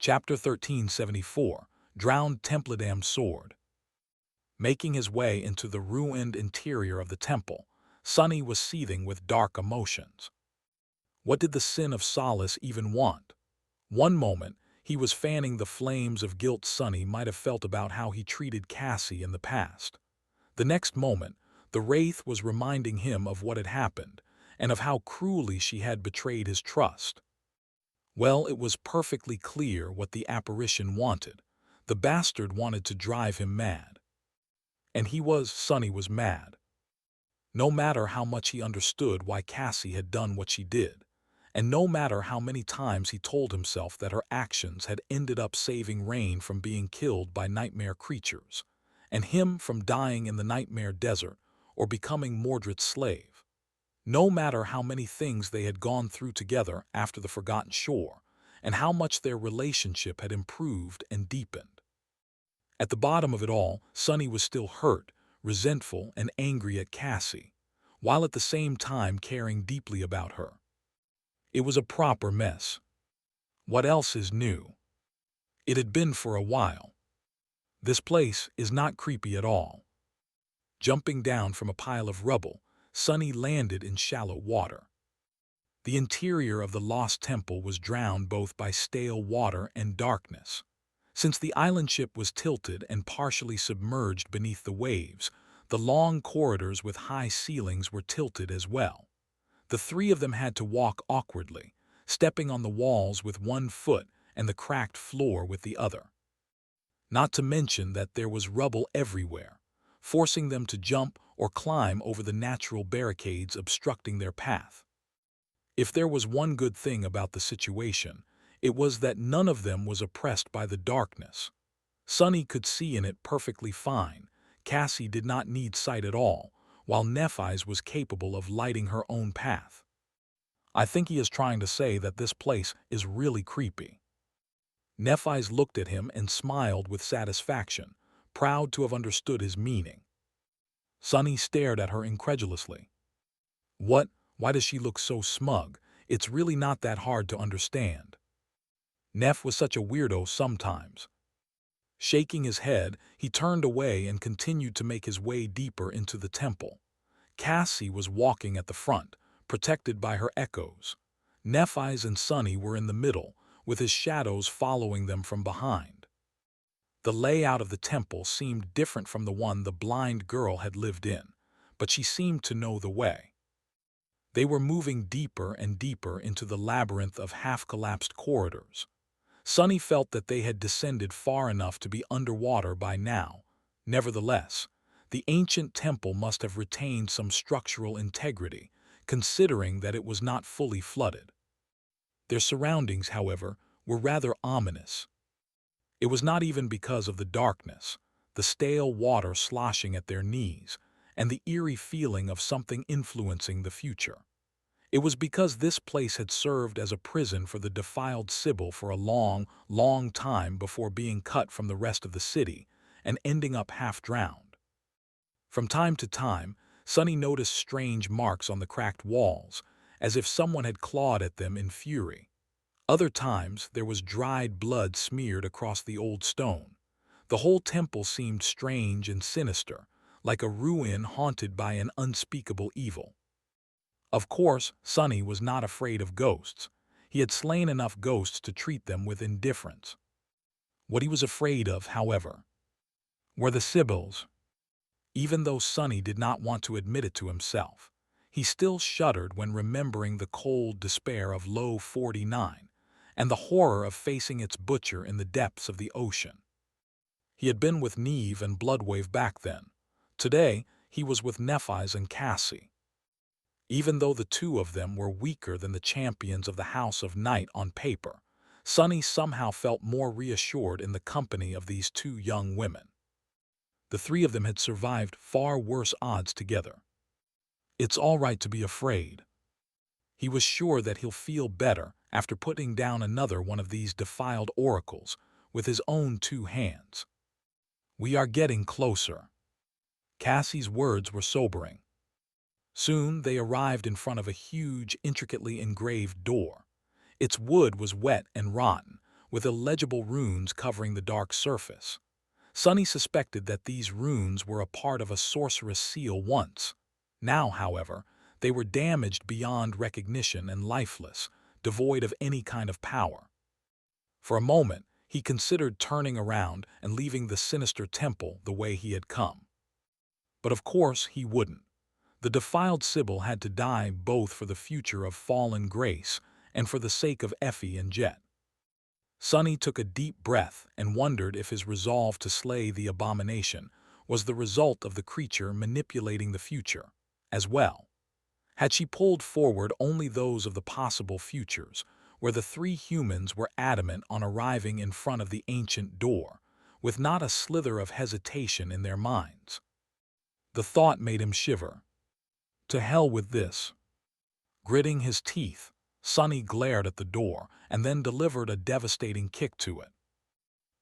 Chapter 1374, Drowned Templedam's Sword. Making his way into the ruined interior of the temple, Sonny was seething with dark emotions. What did the sin of solace even want? One moment, he was fanning the flames of guilt Sonny might have felt about how he treated Cassie in the past. The next moment, the Wraith was reminding him of what had happened, and of how cruelly she had betrayed his trust. Well, it was perfectly clear what the apparition wanted. The bastard wanted to drive him mad. And Sonny was mad. No matter how much he understood why Cassie had done what she did, and no matter how many times he told himself that her actions had ended up saving Rain from being killed by nightmare creatures, and him from dying in the nightmare desert or becoming Mordred's slave. No matter how many things they had gone through together after the Forgotten Shore, and how much their relationship had improved and deepened. At the bottom of it all, Sonny was still hurt, resentful, and angry at Cassie, while at the same time caring deeply about her. It was a proper mess. What else is new? It had been for a while. This place is not creepy at all. Jumping down from a pile of rubble, Sonny landed in shallow water. The interior of the lost temple was drowned both by stale water and darkness. Since the island ship was tilted and partially submerged beneath the waves, the long corridors with high ceilings were tilted as well. The three of them had to walk awkwardly, stepping on the walls with one foot and the cracked floor with the other. Not to mention that there was rubble everywhere, forcing them to jump or climb over the natural barricades obstructing their path. If there was one good thing about the situation, it was that none of them was oppressed by the darkness. Sonny could see in it perfectly fine. Cassie did not need sight at all, while Nephise was capable of lighting her own path. I think he is trying to say that this place is really creepy. Nephise looked at him and smiled with satisfaction, proud to have understood his meaning. Sonny stared at her incredulously. What? Why does she look so smug? It's really not that hard to understand. Neff was such a weirdo sometimes. Shaking his head, he turned away and continued to make his way deeper into the temple. Cassie was walking at the front, protected by her echoes. Nephise and Sonny were in the middle, with his shadows following them from behind. The layout of the temple seemed different from the one the blind girl had lived in, but she seemed to know the way. They were moving deeper and deeper into the labyrinth of half-collapsed corridors. Sonny felt that they had descended far enough to be underwater by now. Nevertheless, the ancient temple must have retained some structural integrity, considering that it was not fully flooded. Their surroundings, however, were rather ominous. It was not even because of the darkness, the stale water sloshing at their knees, and the eerie feeling of something influencing the future. It was because this place had served as a prison for the defiled Sybil for a long, long time before being cut from the rest of the city and ending up half-drowned. From time to time, Sonny noticed strange marks on the cracked walls, as if someone had clawed at them in fury. Other times, there was dried blood smeared across the old stone. The whole temple seemed strange and sinister, like a ruin haunted by an unspeakable evil. Of course, Sonny was not afraid of ghosts. He had slain enough ghosts to treat them with indifference. What he was afraid of, however, were the Sybils. Even though Sonny did not want to admit it to himself, he still shuddered when remembering the cold despair of Low 49 and the horror of facing its butcher in the depths of the ocean. He had been with Neve and Bloodwave back then. Today, he was with Nephise and Cassie. Even though the two of them were weaker than the champions of the House of Night on paper, Sonny somehow felt more reassured in the company of these two young women. The three of them had survived far worse odds together. It's all right to be afraid. He was sure that he'll feel better after putting down another one of these defiled oracles with his own two hands. We are getting closer. Cassie's words were sobering. Soon they arrived in front of a huge, intricately engraved door. Its wood was wet and rotten, with illegible runes covering the dark surface. Sunny suspected that these runes were a part of a sorceress seal once. Now, however, they were damaged beyond recognition and lifeless, devoid of any kind of power. For a moment, he considered turning around and leaving the sinister temple the way he had come. But of course he wouldn't. The defiled Sybil had to die both for the future of fallen Grace and for the sake of Effie and Jet. Sunny took a deep breath and wondered if his resolve to slay the abomination was the result of the creature manipulating the future, as well. Had she pulled forward only those of the possible futures, where the three humans were adamant on arriving in front of the ancient door, with not a slither of hesitation in their minds? The thought made him shiver. To hell with this. Gritting his teeth, Sunny glared at the door and then delivered a devastating kick to it.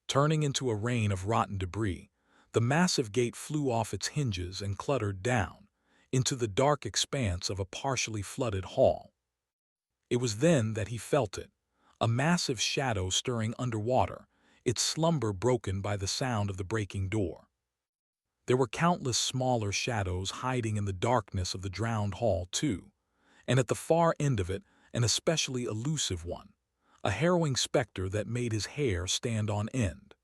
Turning into a rain of rotten debris, the massive gate flew off its hinges and cluttered down into the dark expanse of a partially flooded hall. It was then that he felt it, a massive shadow stirring underwater, its slumber broken by the sound of the breaking door. There were countless smaller shadows hiding in the darkness of the drowned hall, too, and at the far end of it, an especially elusive one, a harrowing specter that made his hair stand on end.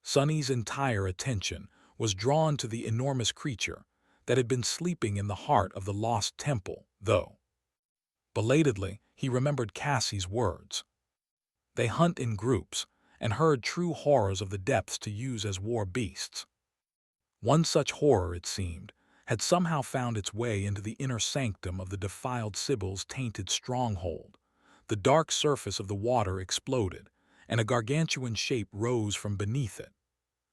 Sunny's entire attention was drawn to the enormous creature that had been sleeping in the heart of the lost temple, though. Belatedly, he remembered Cassie's words. They hunt in groups and herd true horrors of the depths to use as war beasts. One such horror, it seemed, had somehow found its way into the inner sanctum of the defiled Sybil's tainted stronghold. The dark surface of the water exploded, and a gargantuan shape rose from beneath it.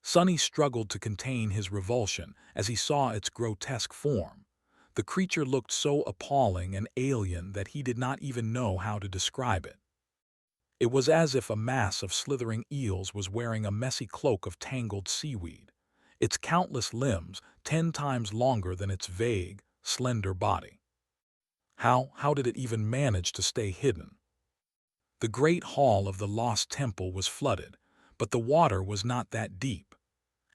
Sunny struggled to contain his revulsion as he saw its grotesque form. The creature looked so appalling and alien that he did not even know how to describe it. It was as if a mass of slithering eels was wearing a messy cloak of tangled seaweed, its countless limbs 10 times longer than its vague, slender body. How did it even manage to stay hidden? The great hall of the lost temple was flooded, but the water was not that deep.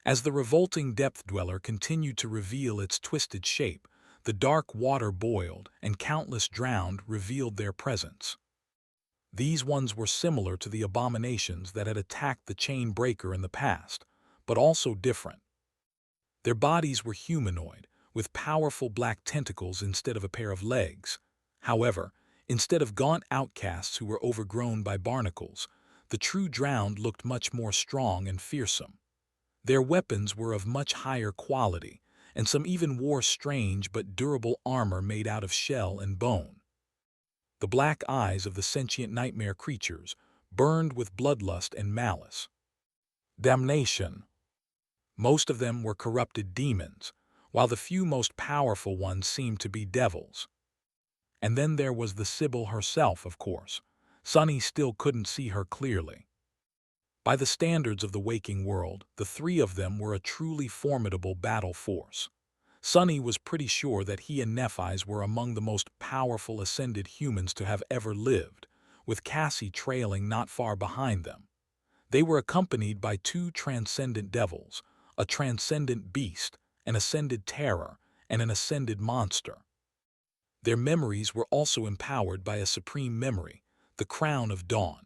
As the revolting depth-dweller continued to reveal its twisted shape, the dark water boiled, and countless drowned revealed their presence. These ones were similar to the abominations that had attacked the chain breaker in the past, but also different. Their bodies were humanoid, with powerful black tentacles instead of a pair of legs. However, instead of gaunt outcasts who were overgrown by barnacles, the true drowned looked much more strong and fearsome. Their weapons were of much higher quality, and some even wore strange but durable armor made out of shell and bone. The black eyes of the sentient nightmare creatures burned with bloodlust and malice. Damnation! Most of them were corrupted demons, while the few most powerful ones seemed to be devils. And then there was the Sybil herself, of course. Sunny still couldn't see her clearly. By the standards of the waking world, the three of them were a truly formidable battle force. Sunny was pretty sure that he and Nephi's were among the most powerful ascended humans to have ever lived, with Cassie trailing not far behind them. They were accompanied by 2 transcendent devils, a transcendent beast, an ascended terror, and an ascended monster. Their memories were also empowered by a supreme memory, the Crown of Dawn.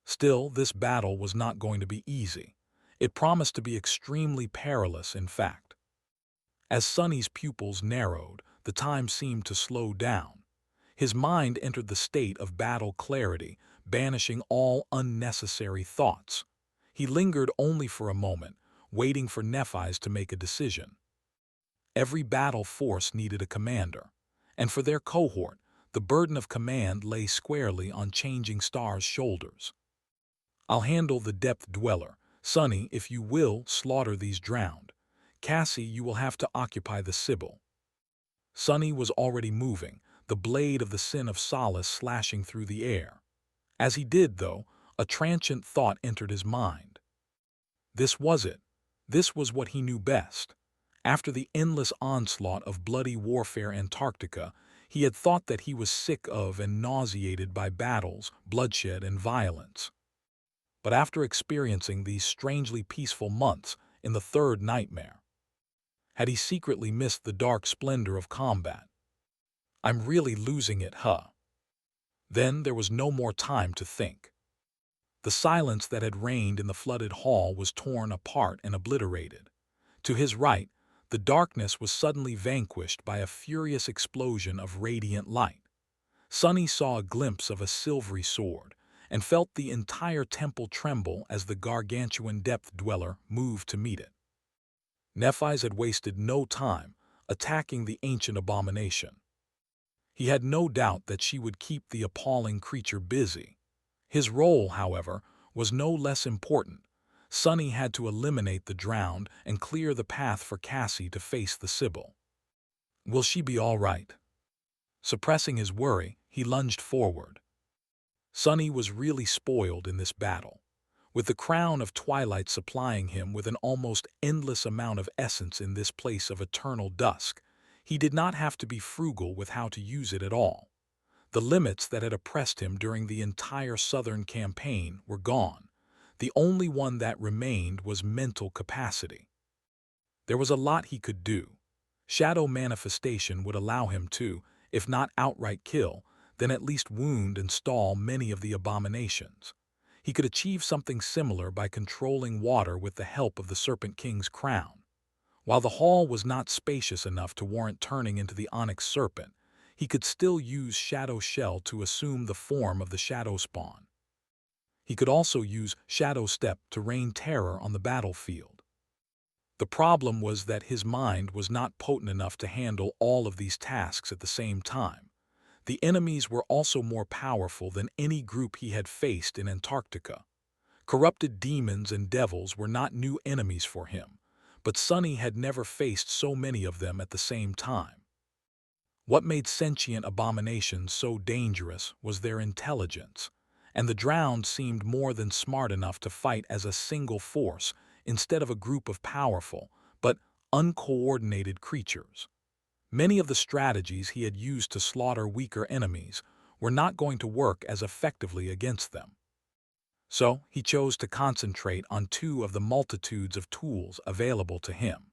Still, this battle was not going to be easy. It promised to be extremely perilous, in fact. As Sunny's pupils narrowed, the time seemed to slow down. His mind entered the state of battle clarity, banishing all unnecessary thoughts. He lingered only for a moment, waiting for Nephi's to make a decision. Every battle force needed a commander, and for their cohort, the burden of command lay squarely on Changing Star's shoulders. I'll handle the depth dweller. Sunny, if you will, slaughter these drowned. Cassie, you will have to occupy the Sybil. Sunny was already moving, the blade of the Sin of Solace slashing through the air. As he did, though, a transient thought entered his mind. This was it. This was what he knew best. After the endless onslaught of bloody warfare in Antarctica, he had thought that he was sick of and nauseated by battles, bloodshed, and violence. but after experiencing these strangely peaceful months in the third nightmare, had he secretly missed the dark splendor of combat? I'm really losing it, huh? Then there was no more time to think. The silence that had reigned in the flooded hall was torn apart and obliterated. To his right, the darkness was suddenly vanquished by a furious explosion of radiant light. Sunny saw a glimpse of a silvery sword and felt the entire temple tremble as the gargantuan depth dweller moved to meet it. Nephi's had wasted no time attacking the ancient abomination. He had no doubt that she would keep the appalling creature busy. His role, however, was no less important. Sunny had to eliminate the drowned and clear the path for Cassie to face the Sibyl. Will she be all right? Suppressing his worry, he lunged forward. Sunny was really spoiled in this battle. With the crown of twilight supplying him with an almost endless amount of essence in this place of eternal dusk, he did not have to be frugal with how to use it at all. The limits that had oppressed him during the entire Southern campaign were gone. The only one that remained was mental capacity. There was a lot he could do. Shadow manifestation would allow him to, if not outright kill, then at least wound and stall many of the abominations. He could achieve something similar by controlling water with the help of the Serpent King's crown. While the hall was not spacious enough to warrant turning into the onyx serpent, he could still use Shadow Shell to assume the form of the Shadow Spawn. He could also use Shadow Step to rain terror on the battlefield. The problem was that his mind was not potent enough to handle all of these tasks at the same time. The enemies were also more powerful than any group he had faced in Antarctica. Corrupted demons and devils were not new enemies for him, but Sunny had never faced so many of them at the same time. What made sentient abominations so dangerous was their intelligence, and the drowned seemed more than smart enough to fight as a single force instead of a group of powerful but uncoordinated creatures. Many of the strategies he had used to slaughter weaker enemies were not going to work as effectively against them. So he chose to concentrate on two of the multitudes of tools available to him.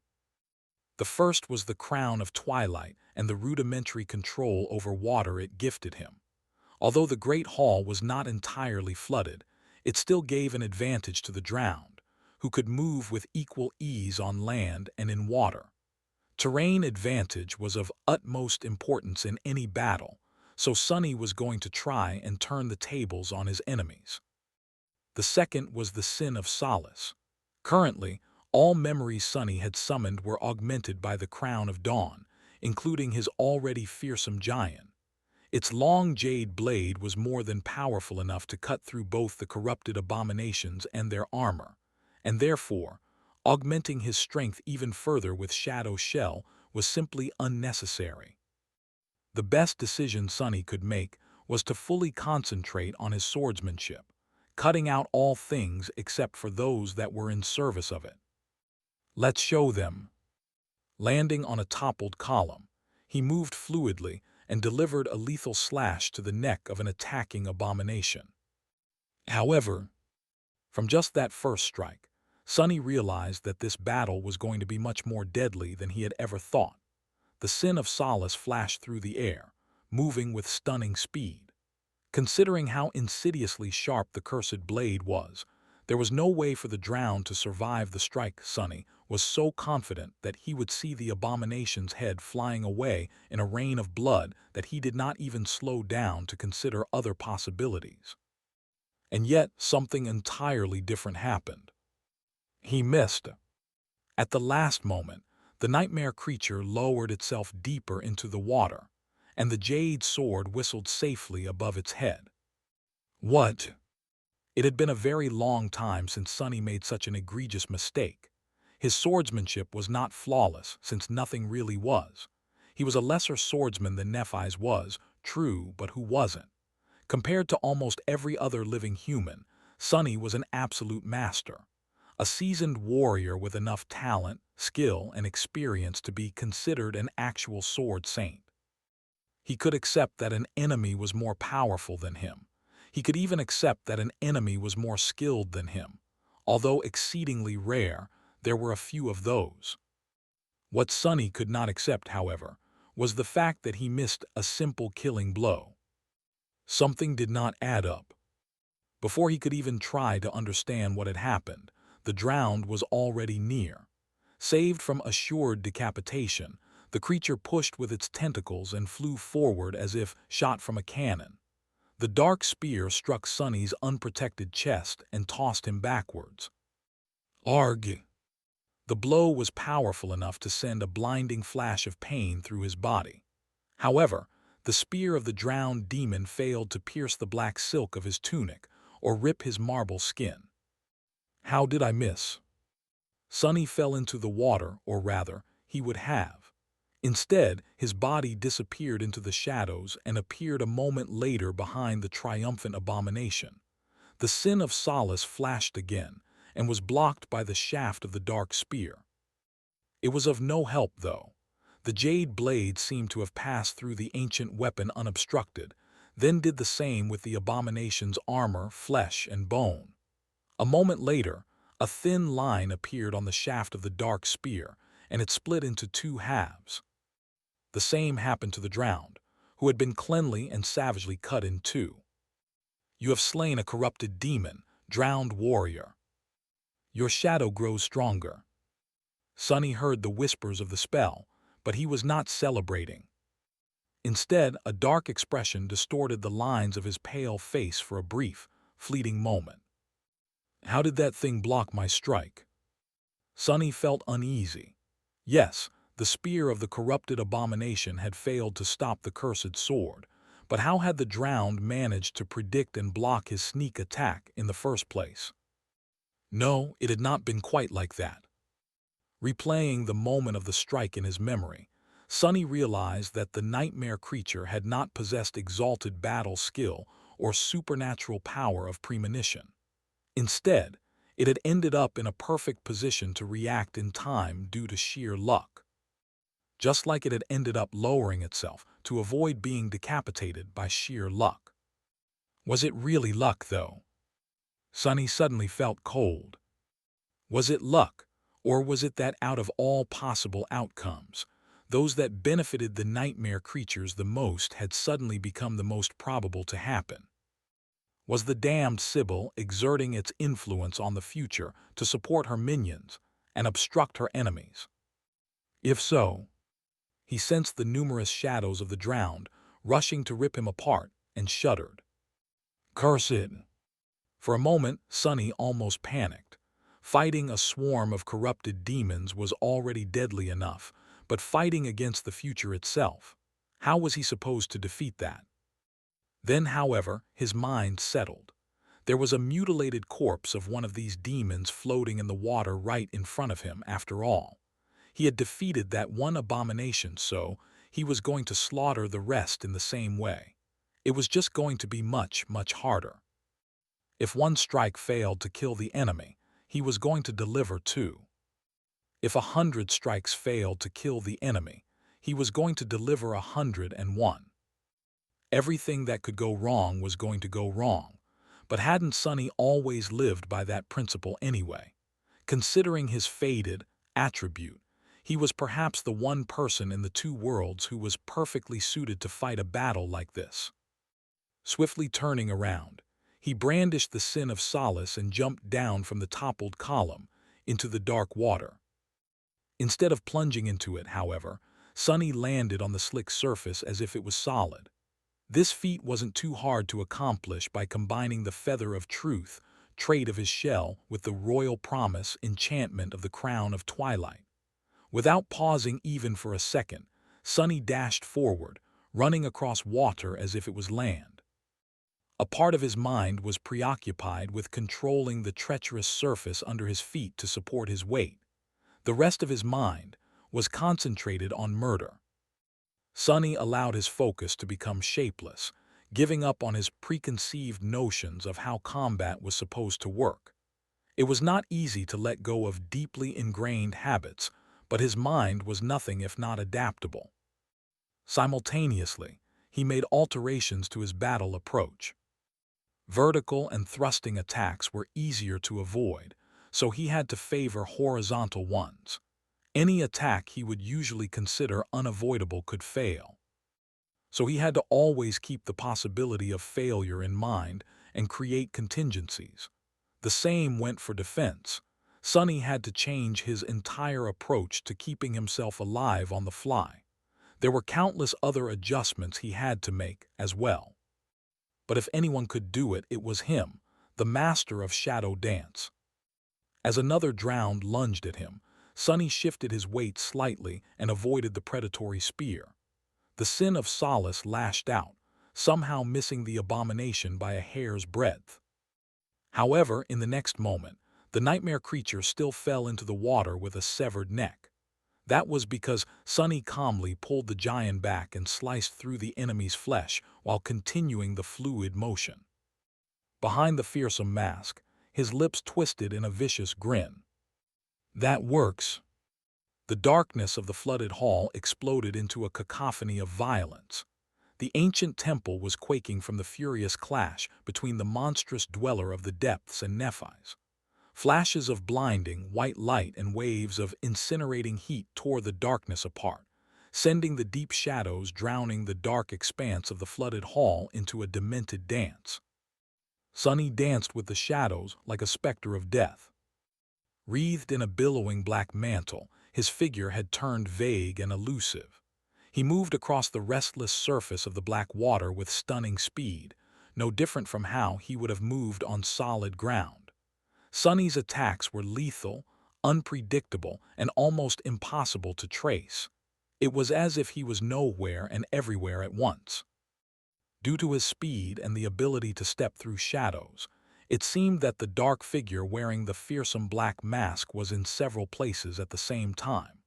The first was the crown of twilight and the rudimentary control over water it gifted him. Although the great hall was not entirely flooded, it still gave an advantage to the drowned, who could move with equal ease on land and in water. Terrain advantage was of utmost importance in any battle, so Sunny was going to try and turn the tables on his enemies. The second was the Sin of Solace. Currently, all memories Sunny had summoned were augmented by the Crown of Dawn, including his already fearsome giant. Its long jade blade was more than powerful enough to cut through both the corrupted abominations and their armor, and therefore, augmenting his strength even further with Shadow Shell was simply unnecessary. The best decision Sunny could make was to fully concentrate on his swordsmanship, cutting out all things except for those that were in service of it. Let's show them. Landing on a toppled column, he moved fluidly and delivered a lethal slash to the neck of an attacking abomination. However, from just that first strike, Sunny realized that this battle was going to be much more deadly than he had ever thought. The Sin of Solace flashed through the air, moving with stunning speed. Considering how insidiously sharp the cursed blade was, there was no way for the drowned to survive the strike. Sunny was so confident that he would see the abomination's head flying away in a rain of blood that he did not even slow down to consider other possibilities. And yet something entirely different happened. He missed. At the last moment, the nightmare creature lowered itself deeper into the water, and the jade sword whistled safely above its head. What? It had been a very long time since Sunny made such an egregious mistake. His swordsmanship was not flawless, since nothing really was. He was a lesser swordsman than Nephi's was, true, but who wasn't? Compared to almost every other living human, Sunny was an absolute master. A seasoned warrior with enough talent, skill, and experience to be considered an actual sword saint. He could accept that an enemy was more powerful than him. He could even accept that an enemy was more skilled than him. Although exceedingly rare, there were a few of those. What Sonny could not accept, however, was the fact that he missed a simple killing blow. Something did not add up. Before he could even try to understand what had happened, the drowned was already near. Saved from assured decapitation, the creature pushed with its tentacles and flew forward as if shot from a cannon. The dark spear struck Sonny's unprotected chest and tossed him backwards. Arg! The blow was powerful enough to send a blinding flash of pain through his body. However, the spear of the drowned demon failed to pierce the black silk of his tunic or rip his marble skin. How did I miss? Sonny fell into the water, or rather, he would have. Instead, his body disappeared into the shadows and appeared a moment later behind the triumphant abomination. The sin of Solace flashed again and was blocked by the shaft of the dark spear. It was of no help, though. The jade blade seemed to have passed through the ancient weapon unobstructed, then did the same with the abomination's armor, flesh, and bone. A moment later, a thin line appeared on the shaft of the dark spear, and it split into two halves. The same happened to the drowned, who had been cleanly and savagely cut in two. You have slain a corrupted demon, drowned warrior. Your shadow grows stronger. Sonny heard the whispers of the spell, but he was not celebrating. Instead, a dark expression distorted the lines of his pale face for a brief, fleeting moment. How did that thing block my strike? Sonny felt uneasy. Yes, the spear of the corrupted abomination had failed to stop the cursed sword, but how had the drowned managed to predict and block his sneak attack in the first place? No, it had not been quite like that. Replaying the moment of the strike in his memory, Sonny realized that the nightmare creature had not possessed exalted battle skill or supernatural power of premonition. Instead, it had ended up in a perfect position to react in time due to sheer luck. Just like it had ended up lowering itself to avoid being decapitated by sheer luck. Was it really luck, though? Sonny suddenly felt cold. Was it luck, or was it that out of all possible outcomes, those that benefited the nightmare creatures the most had suddenly become the most probable to happen? Was the damned Sibyl exerting its influence on the future to support her minions and obstruct her enemies? If so, he sensed the numerous shadows of the drowned rushing to rip him apart and shuddered. Curse it! For a moment, Sonny almost panicked. Fighting a swarm of corrupted demons was already deadly enough, but fighting against the future itself, how was he supposed to defeat that? Then, however, his mind settled. There was a mutilated corpse of one of these demons floating in the water right in front of him, after all. He had defeated that one abomination, so he was going to slaughter the rest in the same way. It was just going to be much, much harder. If one strike failed to kill the enemy, he was going to deliver two. If 100 strikes failed to kill the enemy, he was going to deliver 101. Everything that could go wrong was going to go wrong, but hadn't Sonny always lived by that principle anyway? Considering his faded attribute, he was perhaps the one person in the two worlds who was perfectly suited to fight a battle like this. Swiftly turning around, he brandished the sin of Solace and jumped down from the toppled column into the dark water. Instead of plunging into it, however, Sonny landed on the slick surface as if it was solid. This feat wasn't too hard to accomplish by combining the feather of truth, trait of his shell, with the royal promise enchantment of the crown of twilight. Without pausing even for a second, Sonny dashed forward, running across water as if it was land. A part of his mind was preoccupied with controlling the treacherous surface under his feet to support his weight. The rest of his mind was concentrated on murder. Sonny allowed his focus to become shapeless, giving up on his preconceived notions of how combat was supposed to work. It was not easy to let go of deeply ingrained habits, but his mind was nothing if not adaptable. Simultaneously, he made alterations to his battle approach. Vertical and thrusting attacks were easier to avoid, so he had to favor horizontal ones. Any attack he would usually consider unavoidable could fail. So he had to always keep the possibility of failure in mind and create contingencies. The same went for defense. Sonny had to change his entire approach to keeping himself alive on the fly. There were countless other adjustments he had to make as well. But if anyone could do it, it was him, the master of shadow dance. As another drowned lunged at him, Sonny shifted his weight slightly and avoided the predatory spear. The sin of solace lashed out, somehow missing the abomination by a hair's breadth. However, in the next moment, the nightmare creature still fell into the water with a severed neck. That was because Sonny calmly pulled the giant back and sliced through the enemy's flesh while continuing the fluid motion. Behind the fearsome mask, his lips twisted in a vicious grin. That works. The darkness of the flooded hall exploded into a cacophony of violence. The ancient temple was quaking from the furious clash between the monstrous dweller of the depths and Nephi's. Flashes of blinding, white light and waves of incinerating heat tore the darkness apart, sending the deep shadows drowning the dark expanse of the flooded hall into a demented dance. Sonny danced with the shadows like a specter of death. Wreathed in a billowing black mantle, his figure had turned vague and elusive. He moved across the restless surface of the black water with stunning speed, no different from how he would have moved on solid ground. Sonny's attacks were lethal, unpredictable, and almost impossible to trace. It was as if he was nowhere and everywhere at once. Due to his speed and the ability to step through shadows, it seemed that the dark figure wearing the fearsome black mask was in several places at the same time.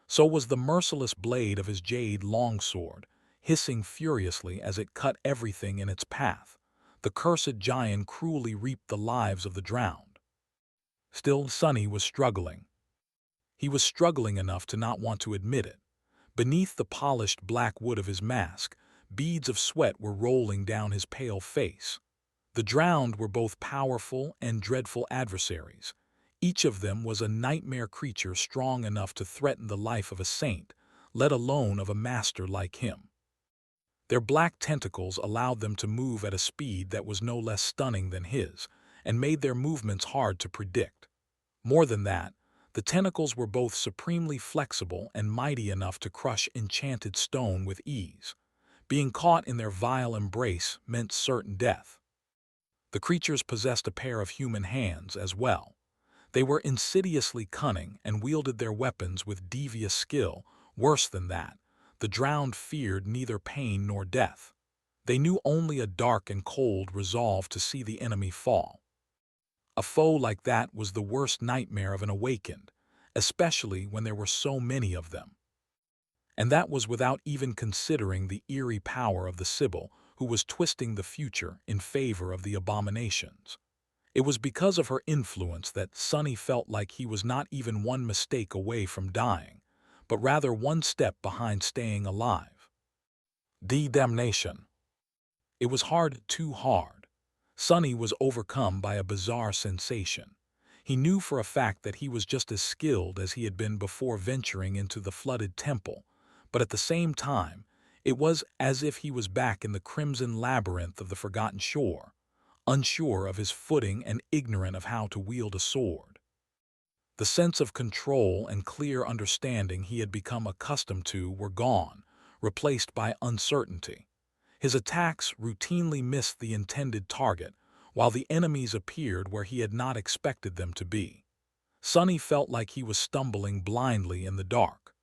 So was the merciless blade of his jade longsword, hissing furiously as it cut everything in its path. The cursed giant cruelly reaped the lives of the drowned. Still, Sonny was struggling. He was struggling enough to not want to admit it. Beneath the polished black wood of his mask, beads of sweat were rolling down his pale face. The drowned were both powerful and dreadful adversaries. Each of them was a nightmare creature strong enough to threaten the life of a saint, let alone of a master like him. Their black tentacles allowed them to move at a speed that was no less stunning than his, and made their movements hard to predict. More than that, the tentacles were both supremely flexible and mighty enough to crush enchanted stone with ease. Being caught in their vile embrace meant certain death. The creatures possessed a pair of human hands as well. They were insidiously cunning and wielded their weapons with devious skill. Worse than that, the drowned feared neither pain nor death. They knew only a dark and cold resolve to see the enemy fall. A foe like that was the worst nightmare of an awakened, especially when there were so many of them. And that was without even considering the eerie power of the Sibyl, who was twisting the future in favor of the abominations. It was because of her influence that Sonny felt like he was not even one mistake away from dying, but rather one step behind staying alive. The damnation. It was hard, too hard. Sonny was overcome by a bizarre sensation. He knew for a fact that he was just as skilled as he had been before venturing into the flooded temple, but at the same time, it was as if he was back in the crimson labyrinth of the forgotten shore, unsure of his footing and ignorant of how to wield a sword. The sense of control and clear understanding he had become accustomed to were gone, replaced by uncertainty. His attacks routinely missed the intended target, while the enemies appeared where he had not expected them to be. Sonny felt like he was stumbling blindly in the dark.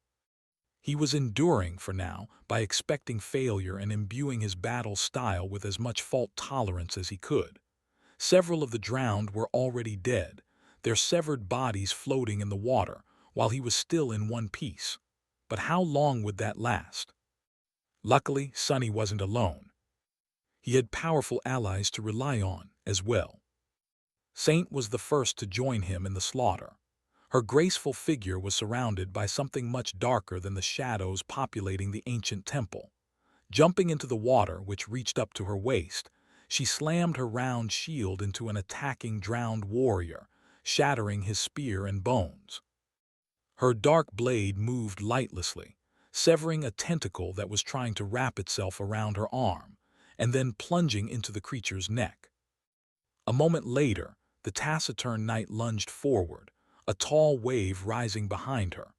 He was enduring for now by expecting failure and imbuing his battle style with as much fault tolerance as he could. Several of the drowned were already dead, their severed bodies floating in the water, while he was still in one piece. But how long would that last? Luckily, Sonny wasn't alone. He had powerful allies to rely on as well. Saint was the first to join him in the slaughter. Her graceful figure was surrounded by something much darker than the shadows populating the ancient temple. Jumping into the water, which reached up to her waist, She slammed her round shield into an attacking drowned warrior, shattering his spear and bones. Her dark blade moved lightlessly, severing a tentacle that was trying to wrap itself around her arm, and then plunging into the creature's neck. A moment later, the taciturn knight lunged forward, a tall wave rising behind her.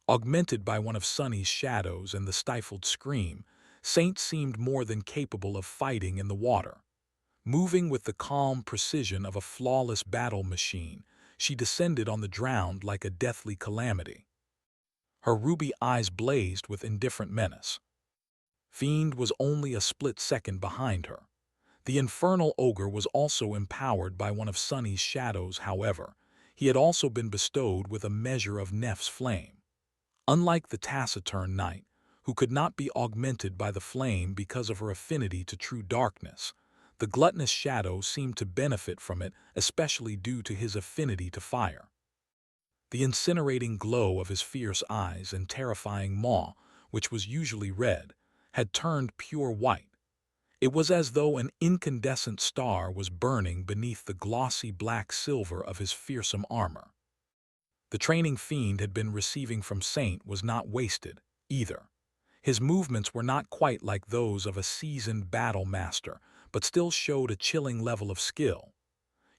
Augmented by one of Sunny's shadows and the stifled scream, Saint seemed more than capable of fighting in the water. Moving with the calm precision of a flawless battle machine, she descended on the drowned like a deathly calamity. Her ruby eyes blazed with indifferent menace. Fiend was only a split second behind her. The infernal ogre was also empowered by one of Sunny's shadows, however. He had also been bestowed with a measure of Nef's flame. Unlike the taciturn knight, who could not be augmented by the flame because of her affinity to true darkness, the gluttonous shadow seemed to benefit from it, especially due to his affinity to fire. The incinerating glow of his fierce eyes and terrifying maw, which was usually red, had turned pure white. It was as though an incandescent star was burning beneath the glossy black silver of his fearsome armor. The training Fiend had been receiving from Saint was not wasted, either. His movements were not quite like those of a seasoned battle master, but still showed a chilling level of skill.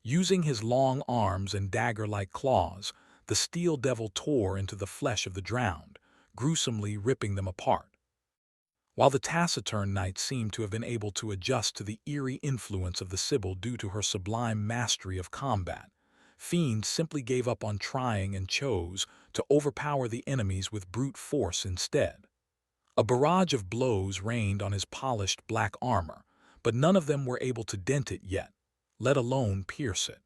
Using his long arms and dagger-like claws, the steel devil tore into the flesh of the drowned, gruesomely ripping them apart. While the taciturn knight seemed to have been able to adjust to the eerie influence of the Sibyl due to her sublime mastery of combat, Fiend simply gave up on trying and chose to overpower the enemies with brute force instead. A barrage of blows rained on his polished black armor, but none of them were able to dent it yet, let alone pierce it.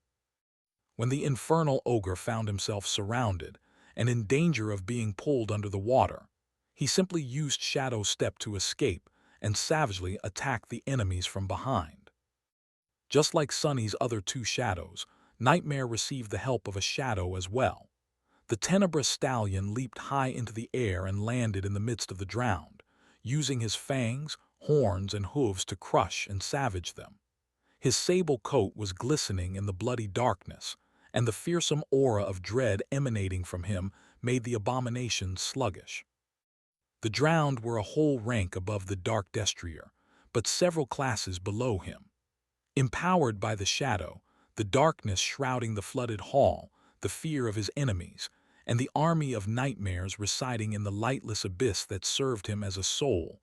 When the infernal ogre found himself surrounded and in danger of being pulled under the water, he simply used Shadow Step to escape and savagely attacked the enemies from behind. Just like Sunny's other two shadows, Nightmare received the help of a shadow as well. The tenebrous stallion leaped high into the air and landed in the midst of the drowned, using his fangs, horns, and hooves to crush and savage them. His sable coat was glistening in the bloody darkness, and the fearsome aura of dread emanating from him made the abomination sluggish. The drowned were a whole rank above the dark destrier, but several classes below him. Empowered by the shadow, the darkness shrouding the flooded hall, the fear of his enemies, and the army of nightmares residing in the lightless abyss that served him as a soul,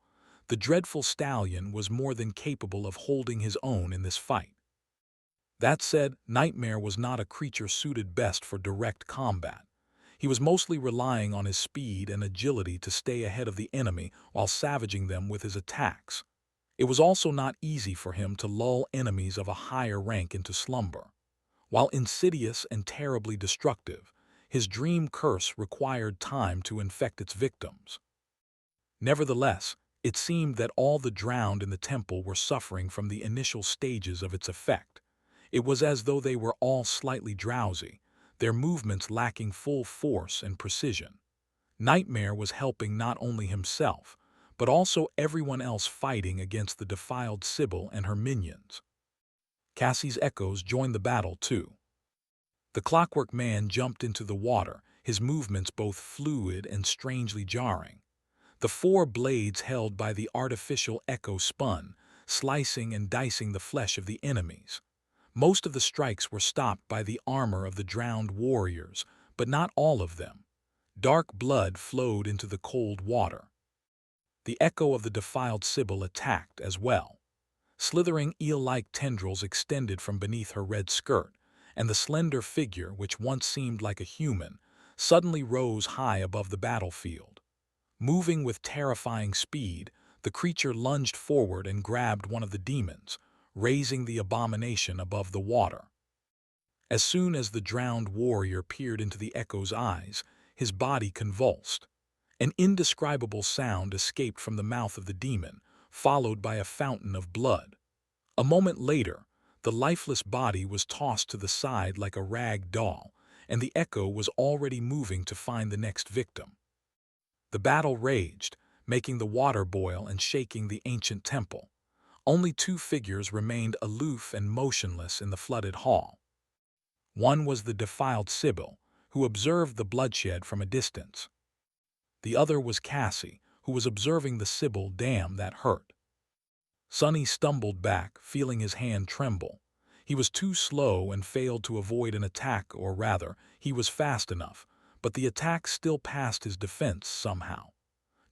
the dreadful stallion was more than capable of holding his own in this fight. That said, Nightmare was not a creature suited best for direct combat. He was mostly relying on his speed and agility to stay ahead of the enemy while savaging them with his attacks. It was also not easy for him to lull enemies of a higher rank into slumber. While insidious and terribly destructive, his dream curse required time to infect its victims. Nevertheless, it seemed that all the drowned in the temple were suffering from the initial stages of its effect. It was as though they were all slightly drowsy, their movements lacking full force and precision. Nightmare was helping not only himself, but also everyone else fighting against the defiled Sibyl and her minions. Cassie's echoes joined the battle too. The Clockwork Man jumped into the water, his movements both fluid and strangely jarring. The four blades held by the artificial echo spun, slicing and dicing the flesh of the enemies. Most of the strikes were stopped by the armor of the drowned warriors, but not all of them. Dark blood flowed into the cold water. The echo of the defiled Sibyl attacked as well. Slithering eel-like tendrils extended from beneath her red skirt, and the slender figure, which once seemed like a human, suddenly rose high above the battlefield. Moving with terrifying speed, the creature lunged forward and grabbed one of the demons, raising the abomination above the water. As soon as the drowned warrior peered into the echo's eyes, his body convulsed. An indescribable sound escaped from the mouth of the demon, followed by a fountain of blood. A moment later, the lifeless body was tossed to the side like a rag doll, and the echo was already moving to find the next victim. The battle raged, making the water boil and shaking the ancient temple. Only two figures remained aloof and motionless in the flooded hall. One was the defiled Sibyl, who observed the bloodshed from a distance. The other was Cassie, who was observing the Sibyl. Damn, that hurt. Sonny stumbled back, feeling his hand tremble. He was too slow and failed to avoid an attack, or rather, he was fast enough, but the attack still passed his defense somehow.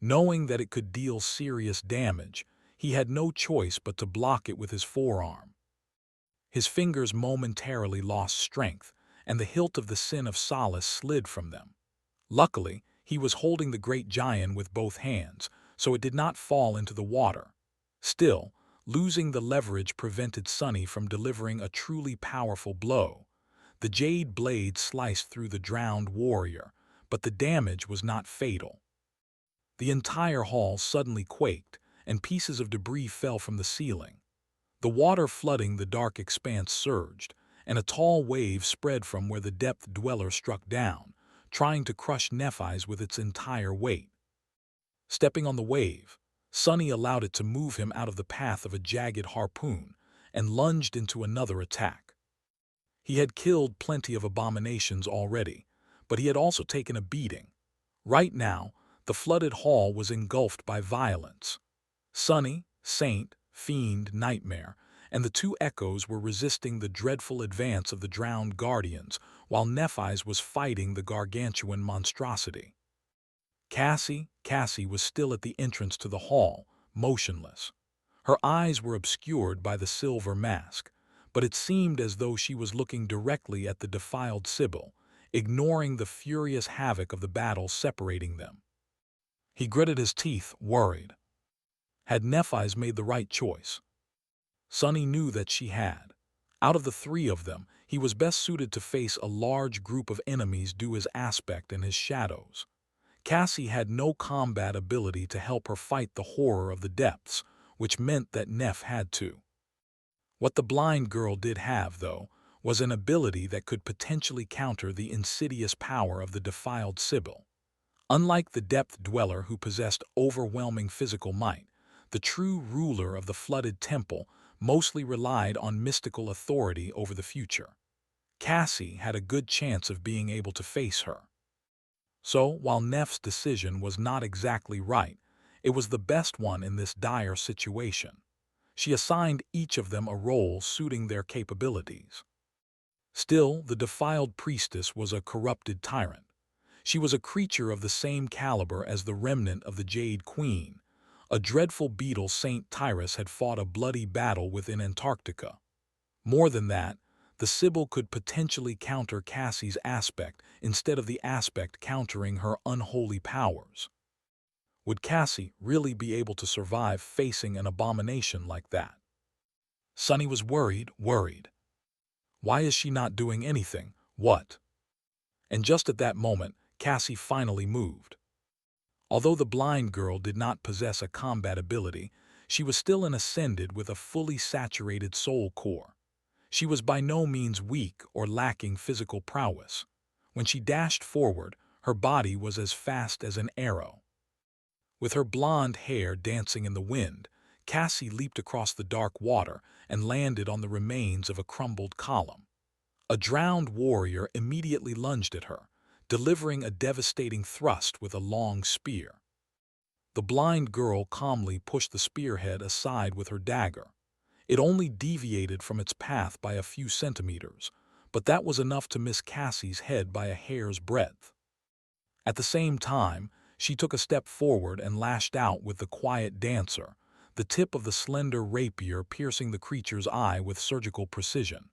Knowing that it could deal serious damage, he had no choice but to block it with his forearm. His fingers momentarily lost strength, and the hilt of the Sin of Solace slid from them. Luckily, he was holding the great giant with both hands, so it did not fall into the water. Still, losing the leverage prevented Sonny from delivering a truly powerful blow. The jade blade sliced through the drowned warrior, but the damage was not fatal. The entire hall suddenly quaked, and pieces of debris fell from the ceiling. The water flooding the dark expanse surged, and a tall wave spread from where the depth dweller struck down, trying to crush Nephi's with its entire weight. Stepping on the wave, Sonny allowed it to move him out of the path of a jagged harpoon and lunged into another attack. He had killed plenty of abominations already, but he had also taken a beating. Right now, the flooded hall was engulfed by violence. Sonny, Saint, Fiend, Nightmare, and the two echoes were resisting the dreadful advance of the drowned guardians, while Nephi's was fighting the gargantuan monstrosity. Cassie was still at the entrance to the hall, motionless. Her eyes were obscured by the silver mask, but it seemed as though she was looking directly at the defiled Sibyl, ignoring the furious havoc of the battle separating them. He gritted his teeth, worried. Had Nephi's made the right choice? Sonny knew that she had. Out of the three of them, he was best suited to face a large group of enemies due his aspect and his shadows. Cassie had no combat ability to help her fight the horror of the depths, which meant that Neph had to. What the blind girl did have, though, was an ability that could potentially counter the insidious power of the defiled Sibyl. Unlike the depth dweller who possessed overwhelming physical might, the true ruler of the flooded temple mostly relied on mystical authority over the future. Cassie had a good chance of being able to face her. So, while Neph's decision was not exactly right, it was the best one in this dire situation. She assigned each of them a role suiting their capabilities. Still, the defiled priestess was a corrupted tyrant. She was a creature of the same caliber as the remnant of the Jade Queen. A dreadful beetle Saint Tyrus had fought a bloody battle within Antarctica. More than that, the Sibyl could potentially counter Cassie's aspect instead of the aspect countering her unholy powers. Would Cassie really be able to survive facing an abomination like that? Sonny was worried. Why is she not doing anything? What? And just at that moment, Cassie finally moved. Although the blind girl did not possess a combat ability, she was still an ascended with a fully saturated soul core. She was by no means weak or lacking physical prowess. When she dashed forward, her body was as fast as an arrow. With her blonde hair dancing in the wind, Cassie leaped across the dark water and landed on the remains of a crumbled column. A drowned warrior immediately lunged at her, delivering a devastating thrust with a long spear. The blind girl calmly pushed the spearhead aside with her dagger. It only deviated from its path by a few centimeters, but that was enough to miss Cassie's head by a hair's breadth. At the same time, she took a step forward and lashed out with the quiet dancer, the tip of the slender rapier piercing the creature's eye with surgical precision.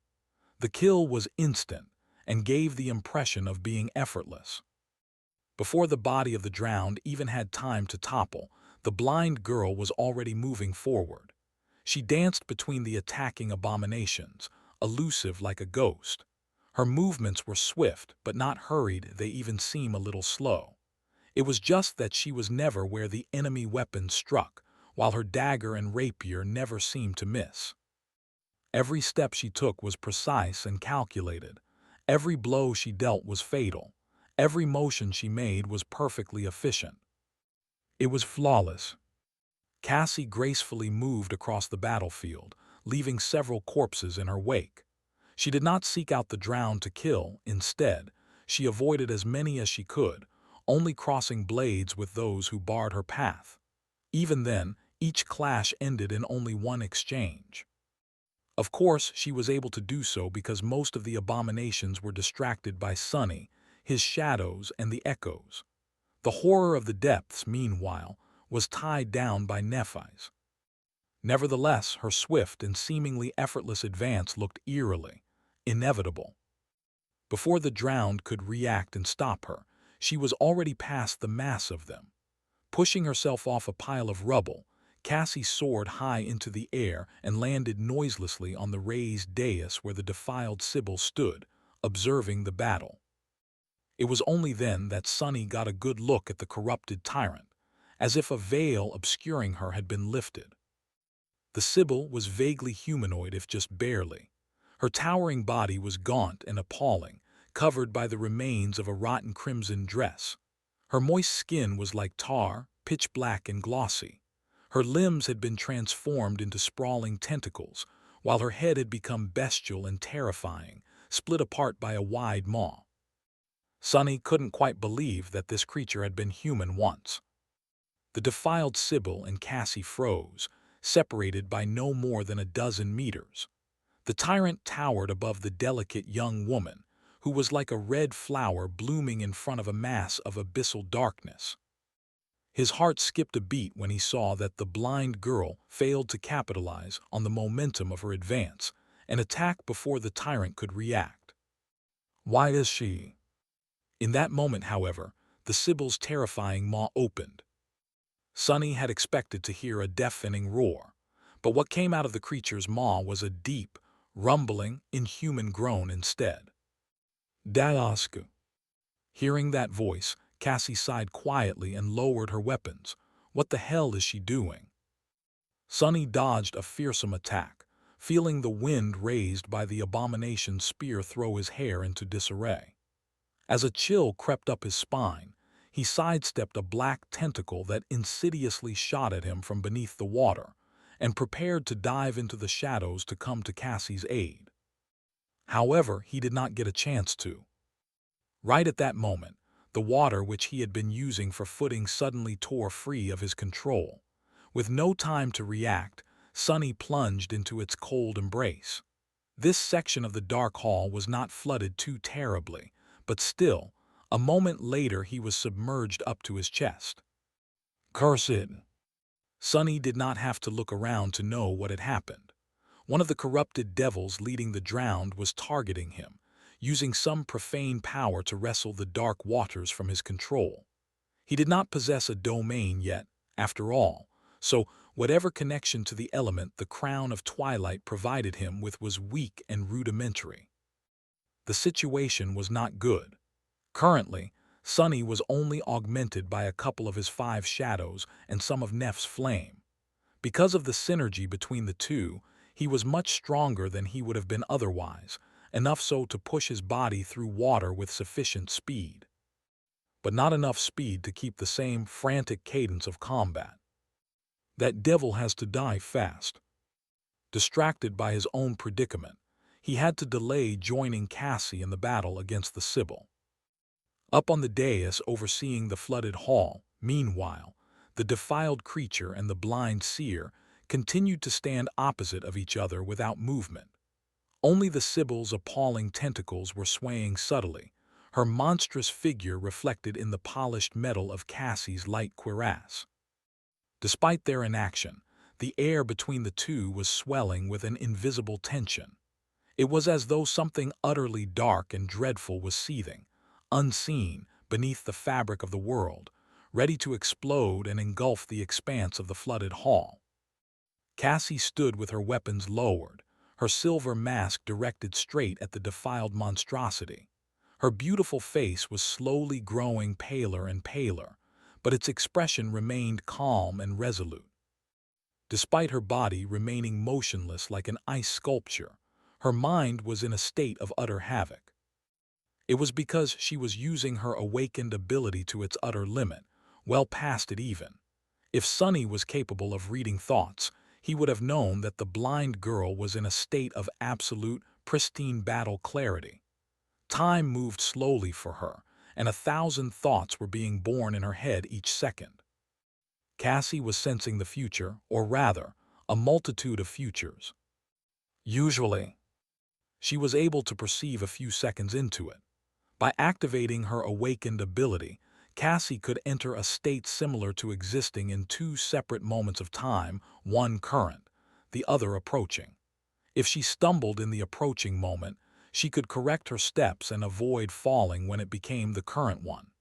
The kill was instant and gave the impression of being effortless. Before the body of the drowned even had time to topple, the blind girl was already moving forward. She danced between the attacking abominations, elusive like a ghost. Her movements were swift, but not hurried. They even seemed a little slow. It was just that she was never where the enemy weapons struck, while her dagger and rapier never seemed to miss. Every step she took was precise and calculated. Every blow she dealt was fatal. Every motion she made was perfectly efficient. It was flawless. Cassie gracefully moved across the battlefield, leaving several corpses in her wake. She did not seek out the drowned to kill. Instead, she avoided as many as she could, only crossing blades with those who barred her path. Even then, each clash ended in only one exchange. Of course, she was able to do so because most of the abominations were distracted by Sunny, his shadows, and the echoes. The horror of the depths, meanwhile, was tied down by Nephi's. Nevertheless, her swift and seemingly effortless advance looked eerily inevitable. Before the drowned could react and stop her, she was already past the mass of them. Pushing herself off a pile of rubble, Cassie soared high into the air and landed noiselessly on the raised dais where the defiled Sibyl stood, observing the battle. It was only then that Sunny got a good look at the corrupted tyrant, as if a veil obscuring her had been lifted. The Sibyl was vaguely humanoid, if just barely. Her towering body was gaunt and appalling, covered by the remains of a rotten crimson dress. Her moist skin was like tar, pitch black and glossy. Her limbs had been transformed into sprawling tentacles, while her head had become bestial and terrifying, split apart by a wide maw. Sunny couldn't quite believe that this creature had been human once. The defiled Sibyl and Cassie froze, separated by no more than a dozen meters. The tyrant towered above the delicate young woman, who was like a red flower blooming in front of a mass of abyssal darkness. His heart skipped a beat when he saw that the blind girl failed to capitalize on the momentum of her advance and attack before the tyrant could react. Why is she? In that moment, however, the Sibyl's terrifying maw opened. Sunny had expected to hear a deafening roar, but what came out of the creature's maw was a deep, rumbling, inhuman groan instead. Daosku. Hearing that voice, Cassie sighed quietly and lowered her weapons. What the hell is she doing? Sunny dodged a fearsome attack, feeling the wind raised by the abomination's spear throw his hair into disarray. As a chill crept up his spine, he sidestepped a black tentacle that insidiously shot at him from beneath the water and prepared to dive into the shadows to come to Cassie's aid. However, he did not get a chance to. Right at that moment, the water which he had been using for footing suddenly tore free of his control. With no time to react, Sunny plunged into its cold embrace. This section of the dark hall was not flooded too terribly, but still, a moment later he was submerged up to his chest. Cursed! Sunny did not have to look around to know what had happened. One of the corrupted devils leading the drowned was targeting him, using some profane power to wrestle the dark waters from his control. He did not possess a domain yet, after all, so whatever connection to the element the Crown of Twilight provided him with was weak and rudimentary. The situation was not good. Currently, Sunny was only augmented by a couple of his 5 shadows and some of Neph's flame. Because of the synergy between the two, he was much stronger than he would have been otherwise, enough so to push his body through water with sufficient speed. But not enough speed to keep the same frantic cadence of combat. That devil has to die fast. Distracted by his own predicament, he had to delay joining Cassie in the battle against the Sibyl. Up on the dais overseeing the flooded hall, meanwhile, the defiled creature and the blind seer continued to stand opposite of each other without movement. Only the Sibyl's appalling tentacles were swaying subtly, her monstrous figure reflected in the polished metal of Cassie's light cuirass. Despite their inaction, the air between the two was swelling with an invisible tension. It was as though something utterly dark and dreadful was seething, unseen, beneath the fabric of the world, ready to explode and engulf the expanse of the flooded hall. Cassie stood with her weapons lowered, her silver mask directed straight at the defiled monstrosity. Her beautiful face was slowly growing paler and paler, but its expression remained calm and resolute. Despite her body remaining motionless like an ice sculpture, her mind was in a state of utter havoc. It was because she was using her awakened ability to its utter limit, well past it even. If Sunny was capable of reading thoughts, he would have known that the blind girl was in a state of absolute, pristine battle clarity. Time moved slowly for her, and 1,000 thoughts were being born in her head each second. Cassie was sensing the future, or rather, a multitude of futures. Usually, she was able to perceive a few seconds into it. By activating her awakened ability, Cassie could enter a state similar to existing in two separate moments of time, one current, the other approaching. If she stumbled in the approaching moment, she could correct her steps and avoid falling when it became the current one.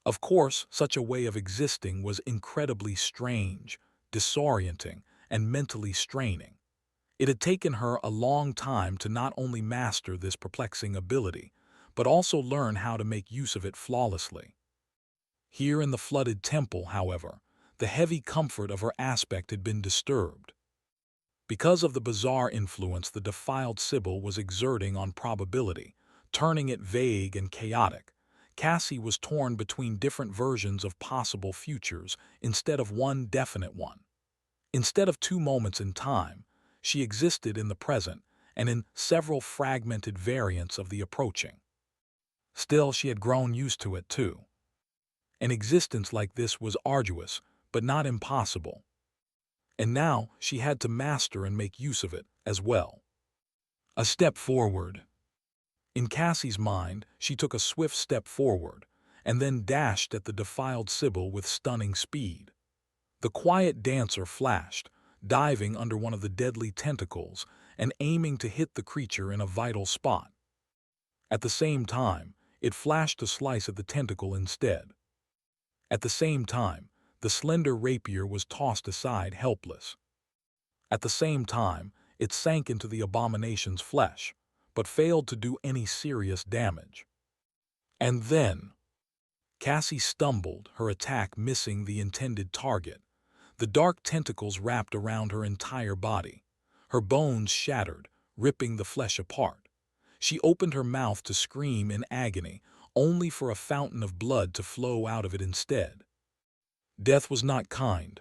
Of course, such a way of existing was incredibly strange, disorienting, and mentally straining. It had taken her a long time to not only master this perplexing ability, but also learn how to make use of it flawlessly. Here in the flooded temple, however, the heavy comfort of her aspect had been disturbed. Because of the bizarre influence the defiled Sibyl was exerting on probability, turning it vague and chaotic, Cassie was torn between different versions of possible futures instead of one definite one. Instead of two moments in time, she existed in the present and in several fragmented variants of the approaching. Still, she had grown used to it too. An existence like this was arduous, but not impossible. And now she had to master and make use of it as well. A step forward. In Cassie's mind, she took a swift step forward, and then dashed at the defiled Sibyl with stunning speed. The quiet dancer flashed, diving under one of the deadly tentacles and aiming to hit the creature in a vital spot. At the same time, it flashed to slice at the tentacle instead. At the same time, the slender rapier was tossed aside helpless. At the same time, it sank into the abomination's flesh, but failed to do any serious damage. And then, Cassie stumbled, her attack missing the intended target. The dark tentacles wrapped around her entire body. Her bones shattered, ripping the flesh apart. She opened her mouth to scream in agony, only for a fountain of blood to flow out of it instead. Death was not kind.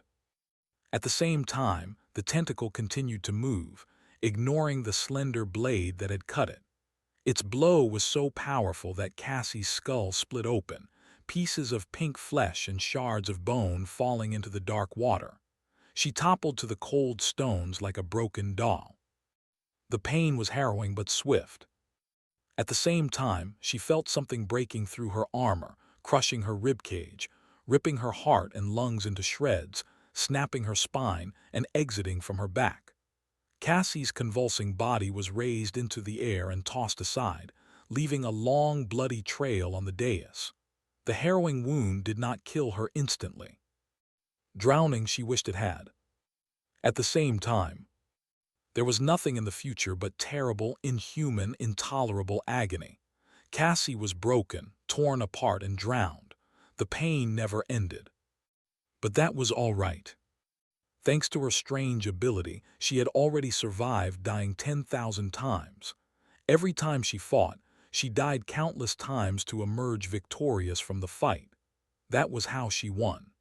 At the same time, the tentacle continued to move, ignoring the slender blade that had cut it. Its blow was so powerful that Cassie's skull split open, pieces of pink flesh and shards of bone falling into the dark water. She toppled to the cold stones like a broken doll. The pain was harrowing but swift. At the same time, she felt something breaking through her armor, crushing her ribcage, ripping her heart and lungs into shreds, snapping her spine, and exiting from her back. Cassie's convulsing body was raised into the air and tossed aside, leaving a long, bloody trail on the dais. The harrowing wound did not kill her instantly. Drowning, she wished it had. At the same time, there was nothing in the future but terrible, inhuman, intolerable agony. Cassie was broken, torn apart, and drowned. The pain never ended. But that was all right. Thanks to her strange ability, she had already survived dying 10,000 times. Every time she fought, she died countless times to emerge victorious from the fight. That was how she won.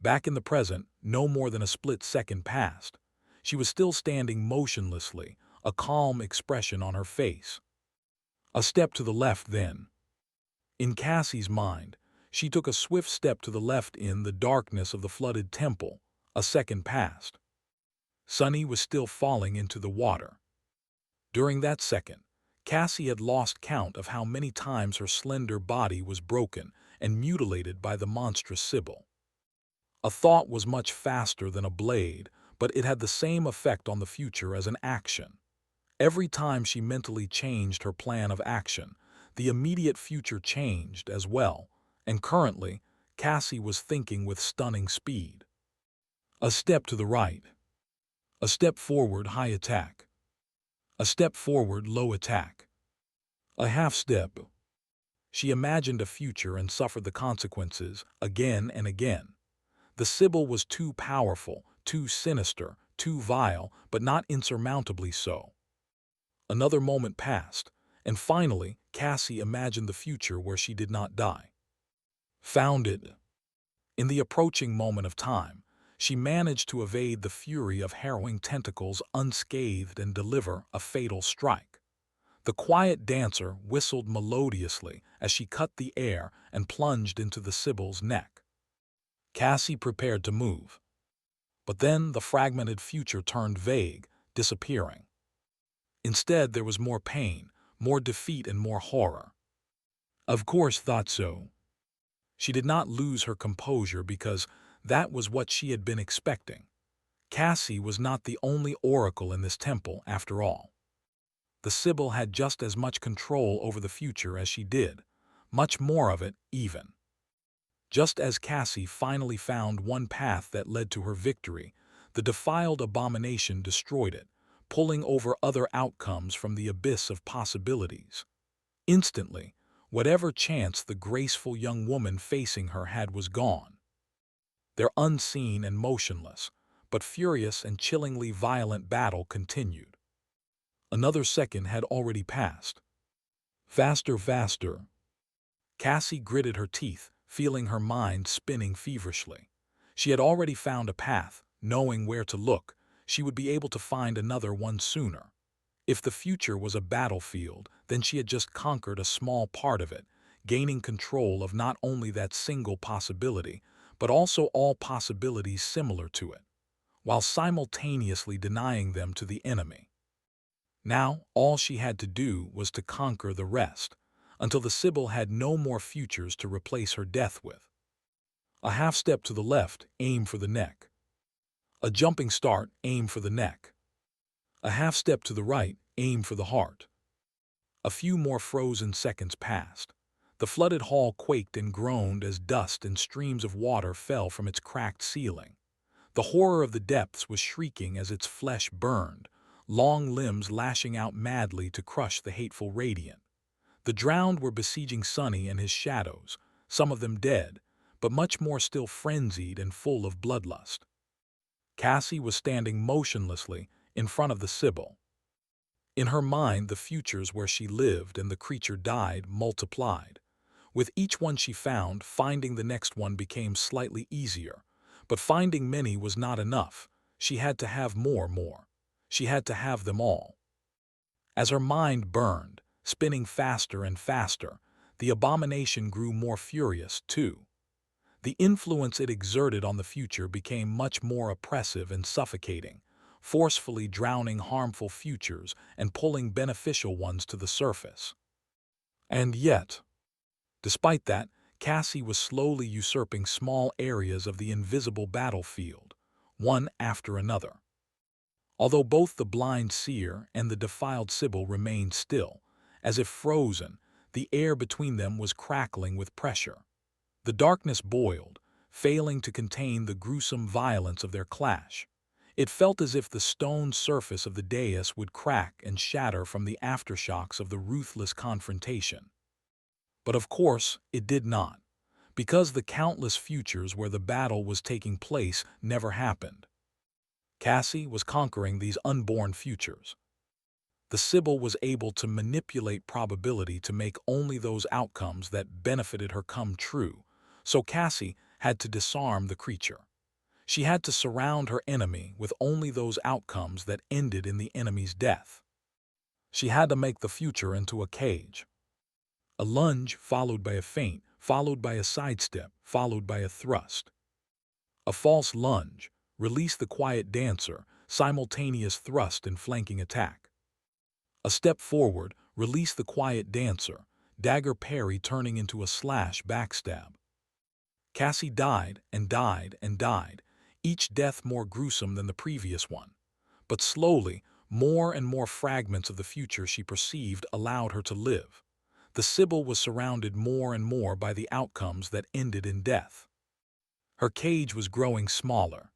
Back in the present, no more than a split second passed. She was still standing motionlessly, a calm expression on her face. A step to the left then. In Cassie's mind, she took a swift step to the left in the darkness of the flooded temple. A second passed. Sunny was still falling into the water. During that second, Cassie had lost count of how many times her slender body was broken and mutilated by the monstrous Sibyl. A thought was much faster than a blade, but it had the same effect on the future as an action. Every time she mentally changed her plan of action, the immediate future changed as well, and currently, Cassie was thinking with stunning speed. A step to the right. A step forward, high attack. A step forward, low attack. A half step. She imagined a future and suffered the consequences again and again. The Sibyl was too powerful, too sinister, too vile, but not insurmountably so. Another moment passed, and finally, Cassie imagined the future where she did not die. Found it. In the approaching moment of time, she managed to evade the fury of harrowing tentacles unscathed and deliver a fatal strike. The quiet dancer whistled melodiously as she cut the air and plunged into the Sibyl's neck. Cassie prepared to move. But then the fragmented future turned vague, disappearing. Instead, there was more pain, more defeat, and more horror. Of course, thought so. She did not lose her composure because that was what she had been expecting. Cassie was not the only oracle in this temple, after all. The Sibyl had just as much control over the future as she did, much more of it, even. Just as Cassie finally found one path that led to her victory, the defiled abomination destroyed it, pulling over other outcomes from the abyss of possibilities. Instantly, whatever chance the graceful young woman facing her had was gone. Their unseen and motionless, but furious and chillingly violent battle continued. Another second had already passed. Faster, faster. Cassie gritted her teeth, feeling her mind spinning feverishly. She had already found a path, knowing where to look. She would be able to find another one sooner. If the future was a battlefield, then she had just conquered a small part of it, gaining control of not only that single possibility, but also all possibilities similar to it, while simultaneously denying them to the enemy. Now, all she had to do was to conquer the rest, until the Sibyl had no more futures to replace her death with. A half step to the left, aim for the neck. A jumping start, aim for the neck. A half step to the right, aim for the heart. A few more frozen seconds passed. The flooded hall quaked and groaned as dust and streams of water fell from its cracked ceiling. The horror of the depths was shrieking as its flesh burned, long limbs lashing out madly to crush the hateful radiant. The drowned were besieging Sonny and his shadows, some of them dead, but much more still frenzied and full of bloodlust. Cassie was standing motionlessly in front of the Sibyl. In her mind, the futures where she lived and the creature died multiplied. With each one she found, finding the next one became slightly easier. But finding many was not enough. She had to have more. She had to have them all. As her mind burned, spinning faster and faster, the abomination grew more furious, too. The influence it exerted on the future became much more oppressive and suffocating, forcefully drowning harmful futures and pulling beneficial ones to the surface. And yet, despite that, Cassie was slowly usurping small areas of the invisible battlefield, one after another. Although both the blind seer and the defiled Sibyl remained still, as if frozen, the air between them was crackling with pressure. The darkness boiled, failing to contain the gruesome violence of their clash. It felt as if the stone surface of the dais would crack and shatter from the aftershocks of the ruthless confrontation. But of course, it did not, because the countless futures where the battle was taking place never happened. Cassie was conquering these unborn futures. The Sibyl was able to manipulate probability to make only those outcomes that benefited her come true, so Cassie had to disarm the creature. She had to surround her enemy with only those outcomes that ended in the enemy's death. She had to make the future into a cage. A lunge followed by a feint, followed by a sidestep, followed by a thrust. A false lunge, release the quiet dancer, simultaneous thrust and flanking attack. A step forward, release the quiet dancer, dagger parry turning into a slash backstab. Cassie died and died and died, each death more gruesome than the previous one. But slowly, more and more fragments of the future she perceived allowed her to live. The Sibyl was surrounded more and more by the outcomes that ended in death. Her cage was growing smaller,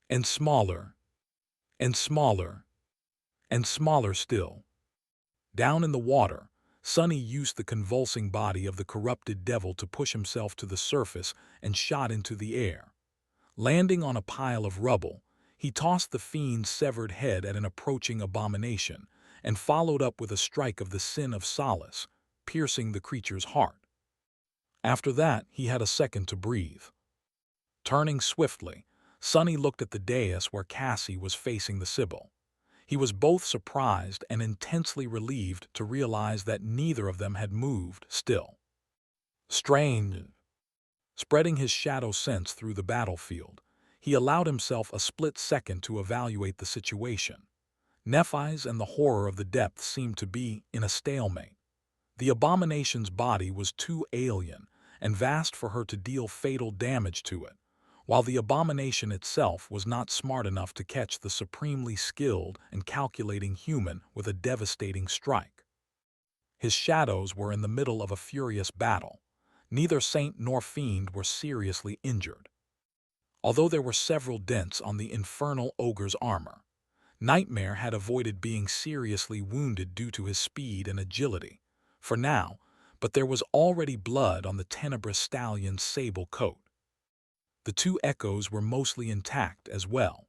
and smaller, and smaller, and smaller still. Down in the water, Sonny used the convulsing body of the corrupted devil to push himself to the surface and shot into the air. Landing on a pile of rubble, he tossed the fiend's severed head at an approaching abomination and followed up with a strike of the sin of solace, piercing the creature's heart. After that, he had a second to breathe. Turning swiftly, Sonny looked at the dais where Cassie was facing the Sibyl. He was both surprised and intensely relieved to realize that neither of them had moved still. Strange. Spreading his shadow sense through the battlefield, he allowed himself a split second to evaluate the situation. Nephi's and the horror of the depths seemed to be in a stalemate. The abomination's body was too alien and vast for her to deal fatal damage to it, while the abomination itself was not smart enough to catch the supremely skilled and calculating human with a devastating strike. His shadows were in the middle of a furious battle. Neither saint nor fiend were seriously injured, although there were several dents on the infernal ogre's armor. Nightmare had avoided being seriously wounded due to his speed and agility, for now, but there was already blood on the tenebrous stallion's sable coat. The two echoes were mostly intact as well.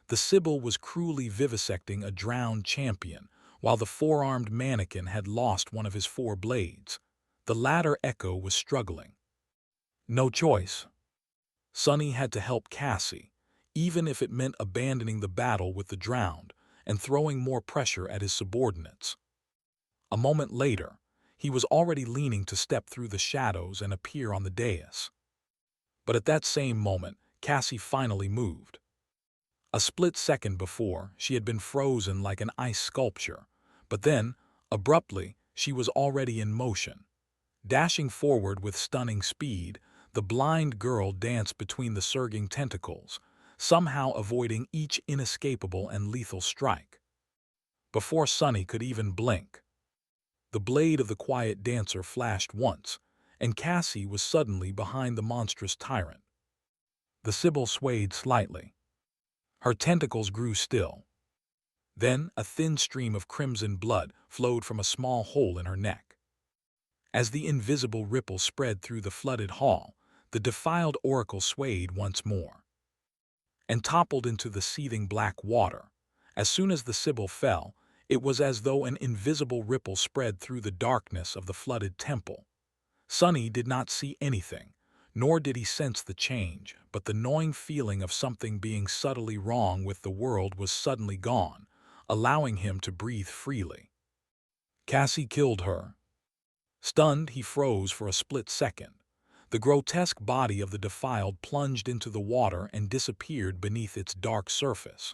The Sibyl was cruelly vivisecting a drowned champion, while the four-armed mannequin had lost one of his four blades. The latter echo was struggling. No choice. Sonny had to help Cassie, even if it meant abandoning the battle with the drowned and throwing more pressure at his subordinates. A moment later, he was already leaning to step through the shadows and appear on the dais. But at that same moment, Cassie finally moved. A split second before, she had been frozen like an ice sculpture, but then, abruptly, she was already in motion. Dashing forward with stunning speed, the blind girl danced between the surging tentacles, somehow avoiding each inescapable and lethal strike. Before Sonny could even blink, the blade of the quiet dancer flashed once, and Cassie was suddenly behind the monstrous tyrant. The Sibyl swayed slightly. Her tentacles grew still. Then a thin stream of crimson blood flowed from a small hole in her neck. As the invisible ripple spread through the flooded hall, the defiled oracle swayed once more and toppled into the seething black water. As soon as the Sibyl fell, it was as though an invisible ripple spread through the darkness of the flooded temple. Sonny did not see anything, nor did he sense the change, but the gnawing feeling of something being subtly wrong with the world was suddenly gone, allowing him to breathe freely. Cassie killed her. Stunned, he froze for a split second. The grotesque body of the defiled plunged into the water and disappeared beneath its dark surface.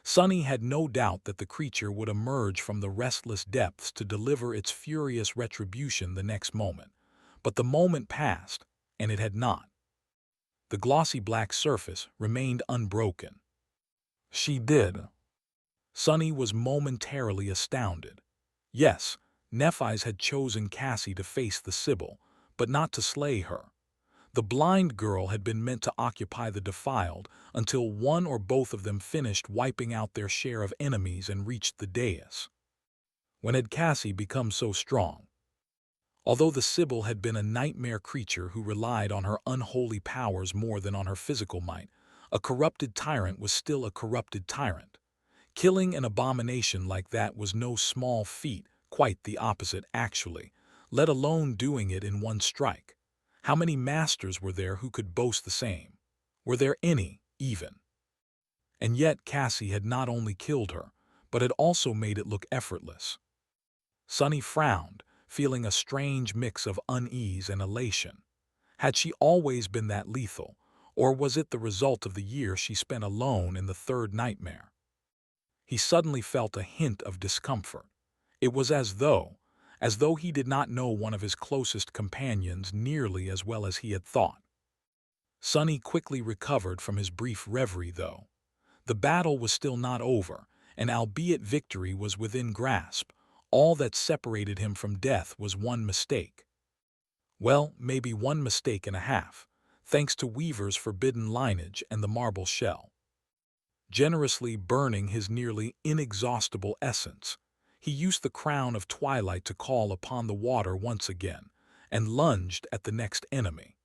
Sonny had no doubt that the creature would emerge from the restless depths to deliver its furious retribution the next moment. But the moment passed, and it had not. The glossy black surface remained unbroken. She did. Sonny was momentarily astounded. Yes, Nephi's had chosen Cassie to face the Sibyl, but not to slay her. The blind girl had been meant to occupy the defiled until one or both of them finished wiping out their share of enemies and reached the dais. When had Cassie become so strong? Although the Sibyl had been a nightmare creature who relied on her unholy powers more than on her physical might, a corrupted tyrant was still a corrupted tyrant. Killing an abomination like that was no small feat, quite the opposite actually, let alone doing it in one strike. How many masters were there who could boast the same? Were there any, even? And yet Cassie had not only killed her, but had also made it look effortless. Sonny frowned, feeling a strange mix of unease and elation. Had she always been that lethal, or was it the result of the year she spent alone in the third nightmare? He suddenly felt a hint of discomfort. It was as though he did not know one of his closest companions nearly as well as he had thought. Sonny quickly recovered from his brief reverie, though. The battle was still not over, and albeit victory was within grasp, all that separated him from death was one mistake. Well, maybe one mistake and a half, thanks to Weaver's forbidden lineage and the marble shell. Generously burning his nearly inexhaustible essence, he used the crown of twilight to call upon the water once again, and lunged at the next enemy.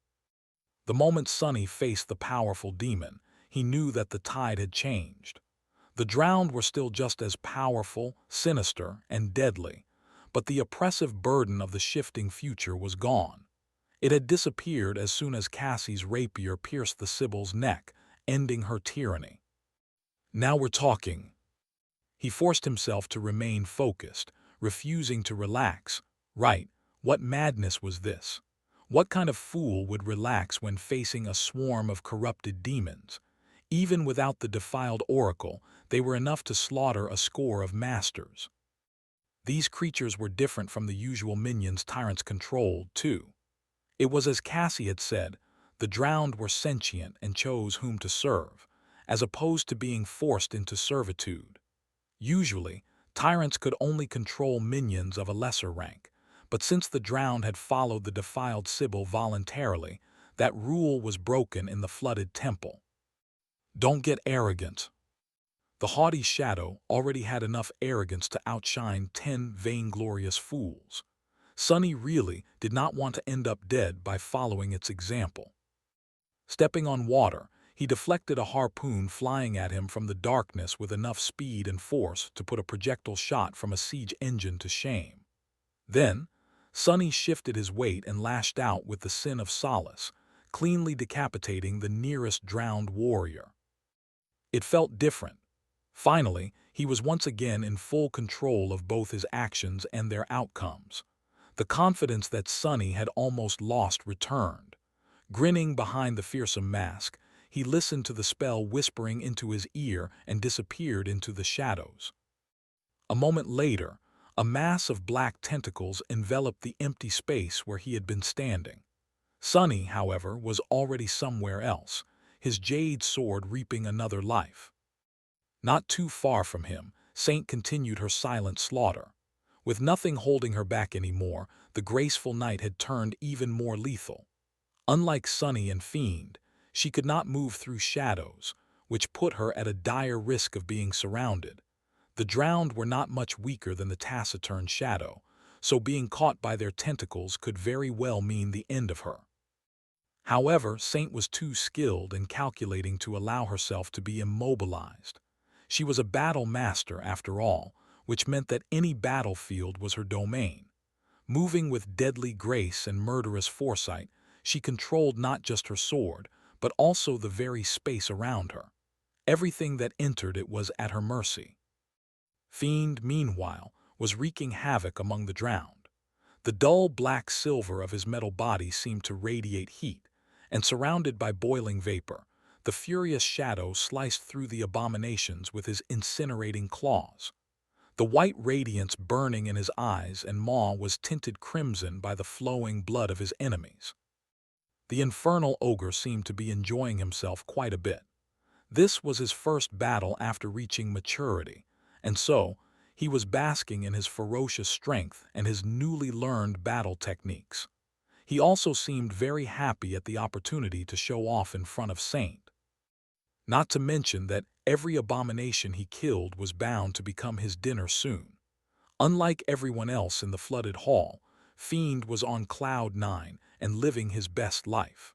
The moment Sonny faced the powerful demon, he knew that the tide had changed. The drowned were still just as powerful, sinister, and deadly, but the oppressive burden of the shifting future was gone. It had disappeared as soon as Cassie's rapier pierced the Sibyl's neck, ending her tyranny. Now we're talking. He forced himself to remain focused, refusing to relax. Right, what madness was this? What kind of fool would relax when facing a swarm of corrupted demons? Even without the defiled oracle, they were enough to slaughter a score of masters. These creatures were different from the usual minions tyrants controlled, too. It was as Cassie had said, the drowned were sentient and chose whom to serve, as opposed to being forced into servitude. Usually, tyrants could only control minions of a lesser rank, but since the drowned had followed the defiled Sibyl voluntarily, that rule was broken in the flooded temple. Don't get arrogant. The haughty shadow already had enough arrogance to outshine 10 vainglorious fools. Sunny really did not want to end up dead by following its example. Stepping on water, he deflected a harpoon flying at him from the darkness with enough speed and force to put a projectile shot from a siege engine to shame. Then, Sunny shifted his weight and lashed out with the sin of solace, cleanly decapitating the nearest drowned warrior. It felt different. Finally, he was once again in full control of both his actions and their outcomes. The confidence that Sunny had almost lost returned. Grinning behind the fearsome mask, he listened to the spell whispering into his ear and disappeared into the shadows. A moment later, a mass of black tentacles enveloped the empty space where he had been standing. Sunny, however, was already somewhere else, his jade sword reaping another life. Not too far from him, Saint continued her silent slaughter. With nothing holding her back anymore, the graceful knight had turned even more lethal. Unlike Sunny and Fiend, she could not move through shadows, which put her at a dire risk of being surrounded. The drowned were not much weaker than the taciturn shadow, so being caught by their tentacles could very well mean the end of her. However, Saint was too skilled and calculating to allow herself to be immobilized. She was a battle master, after all, which meant that any battlefield was her domain. Moving with deadly grace and murderous foresight, she controlled not just her sword, but also the very space around her. Everything that entered it was at her mercy. Fiend, meanwhile, was wreaking havoc among the drowned. The dull black silver of his metal body seemed to radiate heat, and surrounded by boiling vapor, the furious shadow sliced through the abominations with his incinerating claws. The white radiance burning in his eyes and maw was tinted crimson by the flowing blood of his enemies. The infernal ogre seemed to be enjoying himself quite a bit. This was his first battle after reaching maturity, and so he was basking in his ferocious strength and his newly learned battle techniques. He also seemed very happy at the opportunity to show off in front of Saint. Not to mention that every abomination he killed was bound to become his dinner soon. Unlike everyone else in the flooded hall, Fiend was on cloud 9 and living his best life.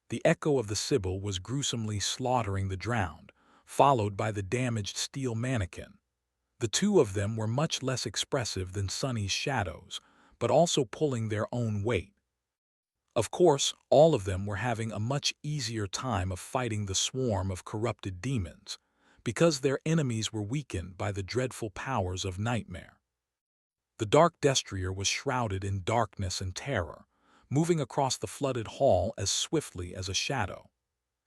The echo of the Sibyl was gruesomely slaughtering the drowned, followed by the damaged steel mannequin. The two of them were much less expressive than Sunny's shadows, but also pulling their own weight. Of course, all of them were having a much easier time of fighting the swarm of corrupted demons, because their enemies were weakened by the dreadful powers of nightmare. The dark destrier was shrouded in darkness and terror, moving across the flooded hall as swiftly as a shadow.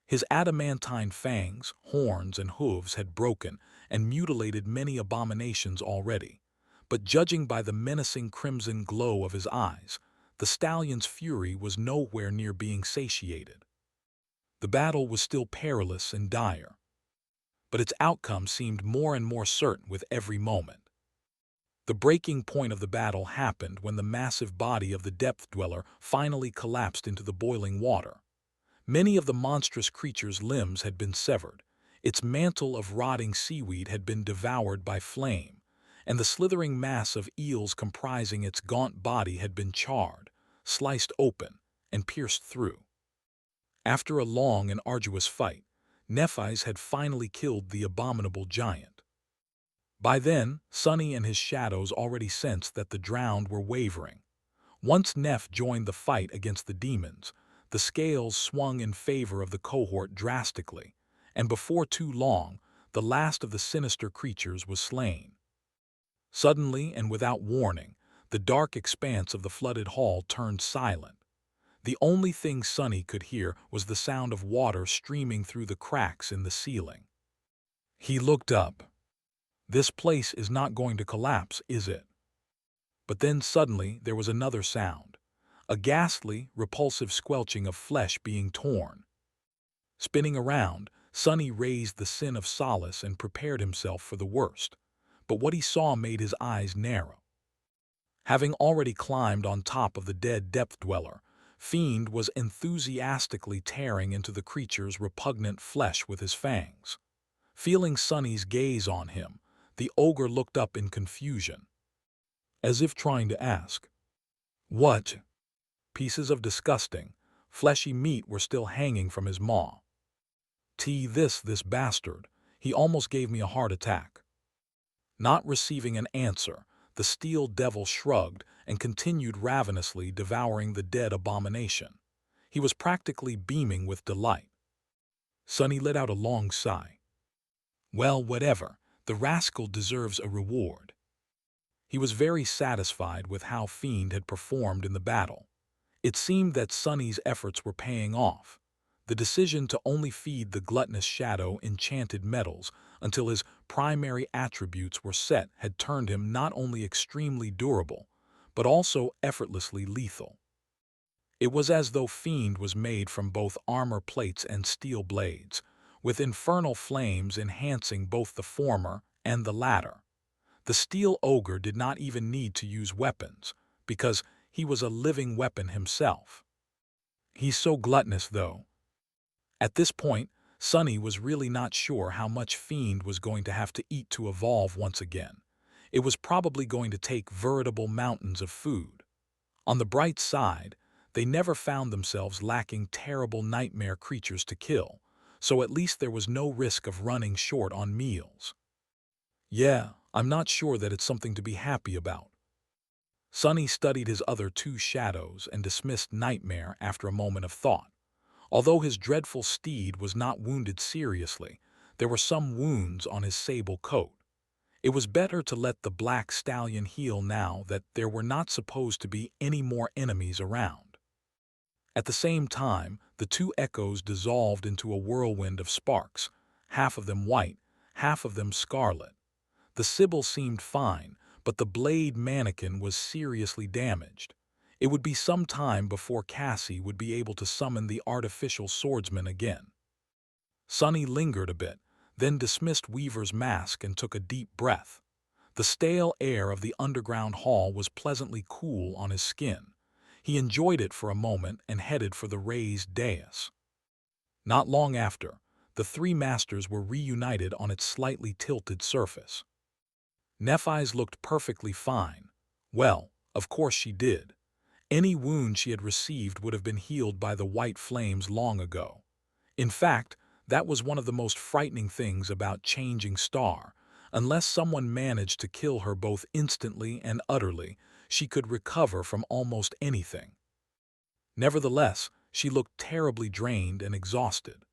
His adamantine fangs, horns, and hooves had broken and mutilated many abominations already, but judging by the menacing crimson glow of his eyes, the stallion's fury was nowhere near being satiated. The battle was still perilous and dire, but its outcome seemed more and more certain with every moment. The breaking point of the battle happened when the massive body of the Depth Dweller finally collapsed into the boiling water. Many of the monstrous creature's limbs had been severed, its mantle of rotting seaweed had been devoured by flame, and the slithering mass of eels comprising its gaunt body had been charred, sliced open, and pierced through. After a long and arduous fight, Nephis had finally killed the abominable giant. By then, Sunny and his shadows already sensed that the drowned were wavering. Once Neff joined the fight against the demons, the scales swung in favor of the cohort drastically, and before too long, the last of the sinister creatures was slain. Suddenly and without warning, the dark expanse of the flooded hall turned silent. The only thing Sonny could hear was the sound of water streaming through the cracks in the ceiling. He looked up. This place is not going to collapse, is it? But then suddenly there was another sound, a ghastly, repulsive squelching of flesh being torn. Spinning around, Sonny raised the sin of solace and prepared himself for the worst, but what he saw made his eyes narrow. Having already climbed on top of the dead depth dweller, Fiend was enthusiastically tearing into the creature's repugnant flesh with his fangs. Feeling Sonny's gaze on him, the ogre looked up in confusion, as if trying to ask, "What?" Pieces of disgusting, fleshy meat were still hanging from his maw. This bastard, he almost gave me a heart attack." Not receiving an answer, the steel devil shrugged and continued ravenously devouring the dead abomination. He was practically beaming with delight. Sonny let out a long sigh. Well, whatever, the rascal deserves a reward. He was very satisfied with how Fiend had performed in the battle. It seemed that Sonny's efforts were paying off. The decision to only feed the gluttonous shadow enchanted metals until his primary attributes were set had turned him not only extremely durable, but also effortlessly lethal. It was as though Fiend was made from both armor plates and steel blades, with infernal flames enhancing both the former and the latter. The steel ogre did not even need to use weapons, because he was a living weapon himself. He's so gluttonous, though. At this point, Sonny was really not sure how much Fiend was going to have to eat to evolve once again. It was probably going to take veritable mountains of food. On the bright side, they never found themselves lacking terrible nightmare creatures to kill, so at least there was no risk of running short on meals. Yeah, I'm not sure that it's something to be happy about. Sonny studied his other two shadows and dismissed Nightmare after a moment of thought. Although his dreadful steed was not wounded seriously, there were some wounds on his sable coat. It was better to let the black stallion heal now that there were not supposed to be any more enemies around. At the same time, the two echoes dissolved into a whirlwind of sparks, half of them white, half of them scarlet. The Sibyl seemed fine, but the blade mannequin was seriously damaged. It would be some time before Cassie would be able to summon the artificial swordsman again. Sonny lingered a bit, then dismissed Weaver's mask and took a deep breath. The stale air of the underground hall was pleasantly cool on his skin. He enjoyed it for a moment and headed for the raised dais. Not long after, the three masters were reunited on its slightly tilted surface. Nephise looked perfectly fine. Well, of course she did. Any wound she had received would have been healed by the white flames long ago. In fact, that was one of the most frightening things about Changing Star. Unless someone managed to kill her both instantly and utterly, she could recover from almost anything. Nevertheless, she looked terribly drained and exhausted.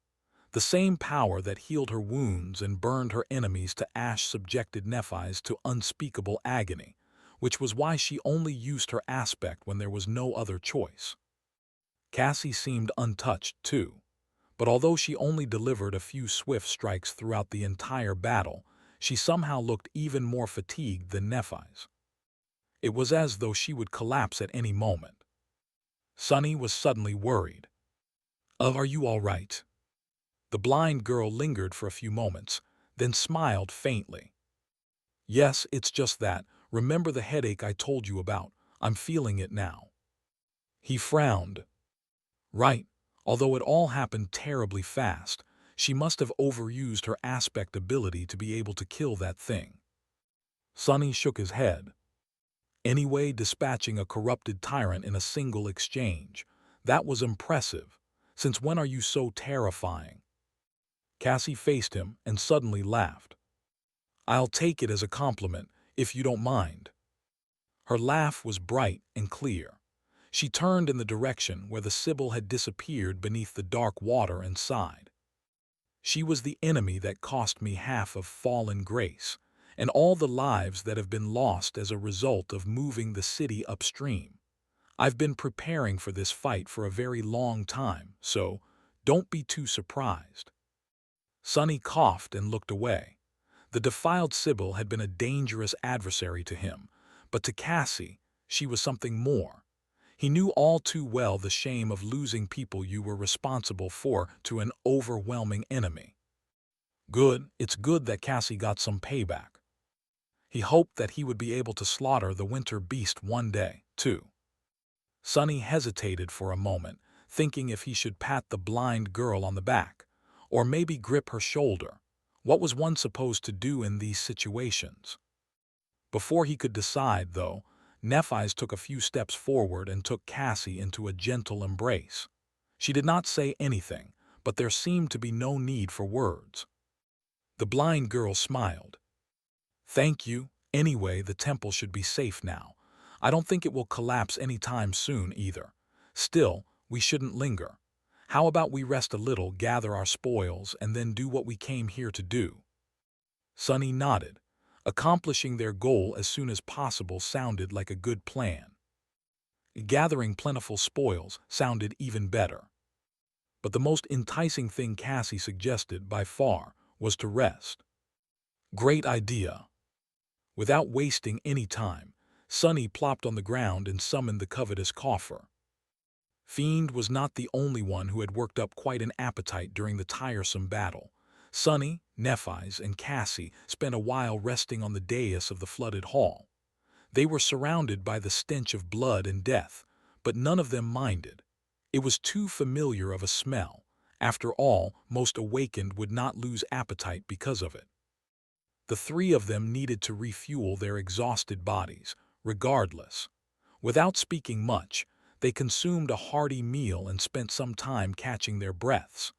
The same power that healed her wounds and burned her enemies to ash subjected Nephise to unspeakable agony, which was why she only used her aspect when there was no other choice. Cassie seemed untouched, too, but although she only delivered a few swift strikes throughout the entire battle, she somehow looked even more fatigued than Nephise. It was as though she would collapse at any moment. Sonny was suddenly worried. Are you all right?" The blind girl lingered for a few moments, then smiled faintly. "Yes, it's just that. Remember the headache I told you about? I'm feeling it now." He frowned. Right, although it all happened terribly fast, she must have overused her aspect ability to be able to kill that thing. Sonny shook his head. Anyway, dispatching a corrupted tyrant in a single exchange. That was impressive. Since when are you so terrifying? Cassie faced him and suddenly laughed. I'll take it as a compliment, if you don't mind. Her laugh was bright and clear. She turned in the direction where the Sibyl had disappeared beneath the dark water and sighed. She was the enemy that cost me half of fallen grace, and all the lives that have been lost as a result of moving the city upstream. I've been preparing for this fight for a very long time, so don't be too surprised. Sonny coughed and looked away. The defiled Sibyl had been a dangerous adversary to him, but to Cassie, she was something more. He knew all too well the shame of losing people you were responsible for to an overwhelming enemy. It's good that Cassie got some payback. He hoped that he would be able to slaughter the winter beast one day, too. Sonny hesitated for a moment, thinking if he should pat the blind girl on the back, or maybe grip her shoulder. What was one supposed to do in these situations? Before he could decide, though, Nephi's took a few steps forward and took Cassie into a gentle embrace. She did not say anything, but there seemed to be no need for words. The blind girl smiled. "Thank you. Anyway, the temple should be safe now. I don't think it will collapse any time soon either. Still, we shouldn't linger. How about we rest a little, gather our spoils, and then do what we came here to do?" Sonny nodded. Accomplishing their goal as soon as possible sounded like a good plan. Gathering plentiful spoils sounded even better. But the most enticing thing Cassie suggested, by far, was to rest. Great idea. Without wasting any time, Sonny plopped on the ground and summoned the covetous coffer. Fiend was not the only one who had worked up quite an appetite during the tiresome battle. Sonny, Nephi's, and Cassie spent a while resting on the dais of the flooded hall. They were surrounded by the stench of blood and death, but none of them minded. It was too familiar of a smell. After all, most awakened would not lose appetite because of it. The three of them needed to refuel their exhausted bodies, regardless. Without speaking much, they consumed a hearty meal and spent some time catching their breaths.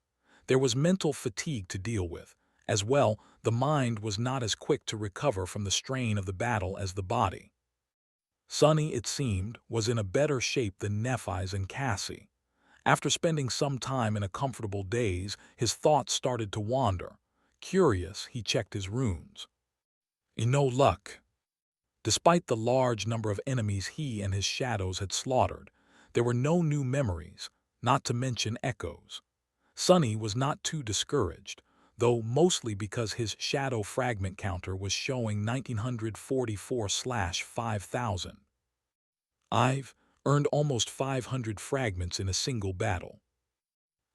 There was mental fatigue to deal with. As well, the mind was not as quick to recover from the strain of the battle as the body. Sonny, it seemed, was in a better shape than Nephi's and Cassie. After spending some time in a comfortable daze, his thoughts started to wander. Curious, he checked his runes. No luck. Despite the large number of enemies he and his shadows had slaughtered, there were no new memories, not to mention echoes. Sonny was not too discouraged, though mostly because his shadow fragment counter was showing 1944/5000. I've earned almost 500 fragments in a single battle.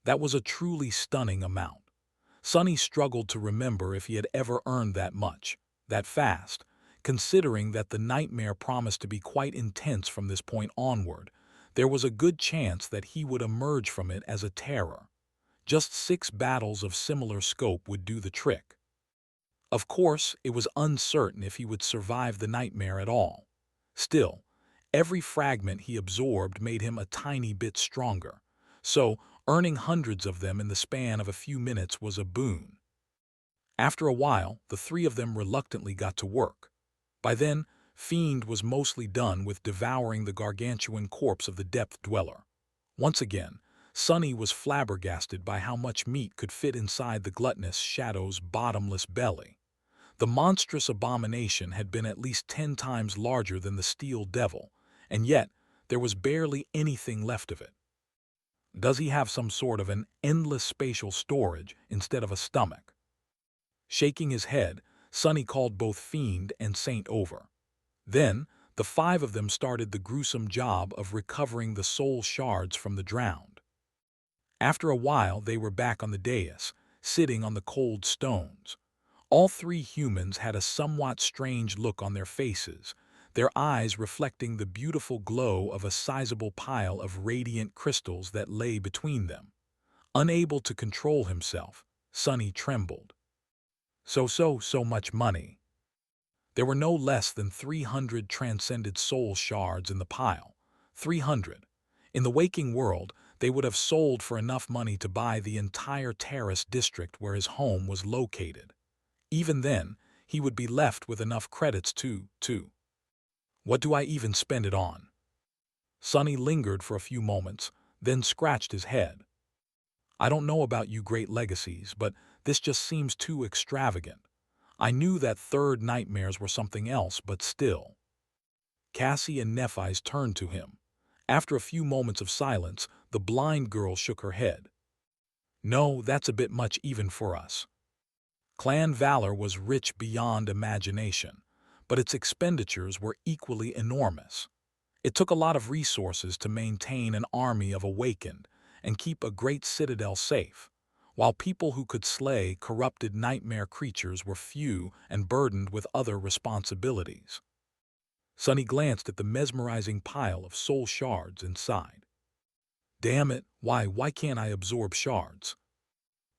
That was a truly stunning amount. Sonny struggled to remember if he had ever earned that much, that fast, considering that the nightmare promised to be quite intense from this point onward. There was a good chance that he would emerge from it as a terror. Just 6 battles of similar scope would do the trick. Of course, it was uncertain if he would survive the nightmare at all. Still, every fragment he absorbed made him a tiny bit stronger, so earning hundreds of them in the span of a few minutes was a boon. After a while, the three of them reluctantly got to work. By then, Fiend was mostly done with devouring the gargantuan corpse of the Depth Dweller. Once again, Sonny was flabbergasted by how much meat could fit inside the gluttonous Shadow's bottomless belly. The monstrous abomination had been at least 10 times larger than the Steel Devil, and yet there was barely anything left of it. Does he have some sort of an endless spatial storage instead of a stomach? Shaking his head, Sonny called both Fiend and Saint over. Then, the 5 of them started the gruesome job of recovering the soul shards from the drowned. After a while, they were back on the dais, sitting on the cold stones. All 3 humans had a somewhat strange look on their faces, their eyes reflecting the beautiful glow of a sizable pile of radiant crystals that lay between them. Unable to control himself, Sonny trembled. So much money. There were no less than 300 transcended soul shards in the pile. 300. In the waking world, they would have sold for enough money to buy the entire terrace district where his home was located. Even then, he would be left with enough credits to. What do I even spend it on? Sonny lingered for a few moments, then scratched his head. I don't know about you great legacies, but this just seems too extravagant. I knew that third nightmares were something else, but still. Cassie and Nephi's turned to him. After a few moments of silence, the blind girl shook her head. No, that's a bit much even for us. Clan Valor was rich beyond imagination, but its expenditures were equally enormous. It took a lot of resources to maintain an army of awakened and keep a great citadel safe, while people who could slay corrupted nightmare creatures were few and burdened with other responsibilities. Sonny glanced at the mesmerizing pile of soul shards and sighed. Damn it, why can't I absorb shards?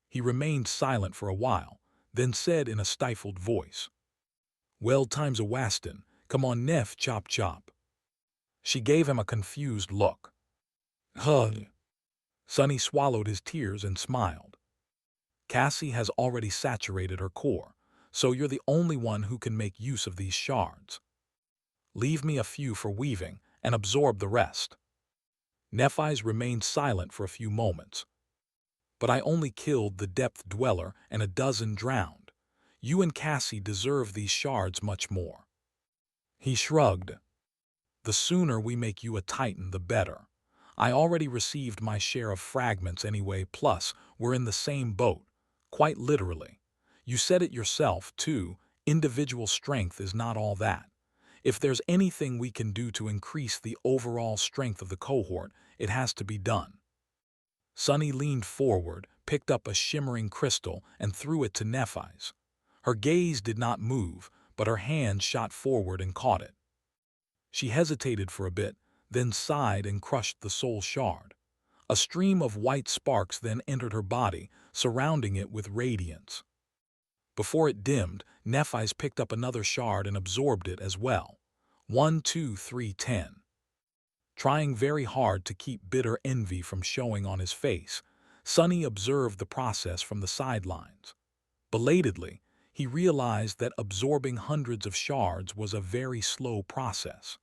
He remained silent for a while, then said in a stifled voice, Well, time's a wastin'. Come on, Neph, chop chop. She gave him a confused look. Huh. Sonny swallowed his tears and smiled. Cassie has already saturated her core, so you're the only one who can make use of these shards. Leave me a few for weaving and absorb the rest. Nephi's remained silent for a few moments. But I only killed the depth dweller and a dozen drowned. You and Cassie deserve these shards much more. He shrugged. The sooner we make you a titan, the better. I already received my share of fragments anyway, plus we're in the same boat, quite literally. You said it yourself, too, individual strength is not all that. If there's anything we can do to increase the overall strength of the cohort, it has to be done. Sonny leaned forward, picked up a shimmering crystal, and threw it to Nephi's. Her gaze did not move, but her hand shot forward and caught it. She hesitated for a bit, then sighed and crushed the soul shard. A stream of white sparks then entered her body, surrounding it with radiance. Before it dimmed, Nephi's picked up another shard and absorbed it as well. 1, 2, 3, 10. Trying very hard to keep bitter envy from showing on his face, Sonny observed the process from the sidelines. Belatedly, he realized that absorbing hundreds of shards was a very slow process.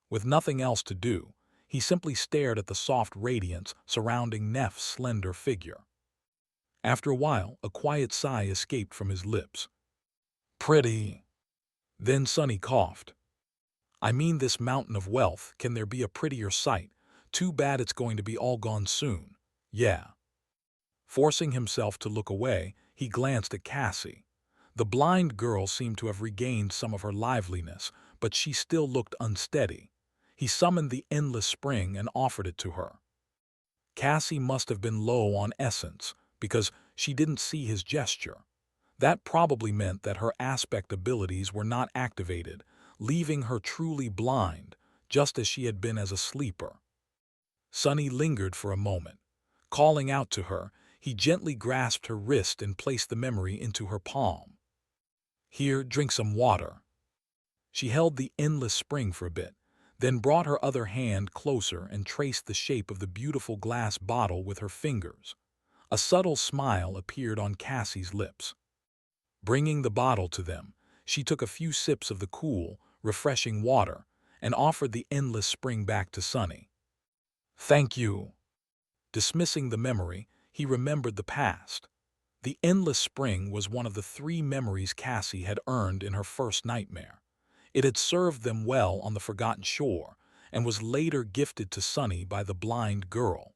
With nothing else to do, he simply stared at the soft radiance surrounding Neph's slender figure. After a while, a quiet sigh escaped from his lips. Pretty. Then Sonny coughed. I mean, this mountain of wealth, can there be a prettier sight? Too bad it's going to be all gone soon. Yeah. Forcing himself to look away, he glanced at Cassie. The blind girl seemed to have regained some of her liveliness, but she still looked unsteady. He summoned the endless spring and offered it to her. Cassie must have been low on essence, because she didn't see his gesture. That probably meant that her aspect abilities were not activated, leaving her truly blind, just as she had been as a sleeper. Sonny lingered for a moment. Calling out to her, he gently grasped her wrist and placed the memory into her palm. Here, drink some water. She held the endless spring for a bit, then brought her other hand closer and traced the shape of the beautiful glass bottle with her fingers. A subtle smile appeared on Cassie's lips. Bringing the bottle to them, she took a few sips of the cool, refreshing water and offered the endless spring back to Sonny. Thank you. Dismissing the memory, he remembered the past. The endless spring was one of the 3 memories Cassie had earned in her first nightmare. It had served them well on the forgotten shore and was later gifted to Sonny by the blind girl.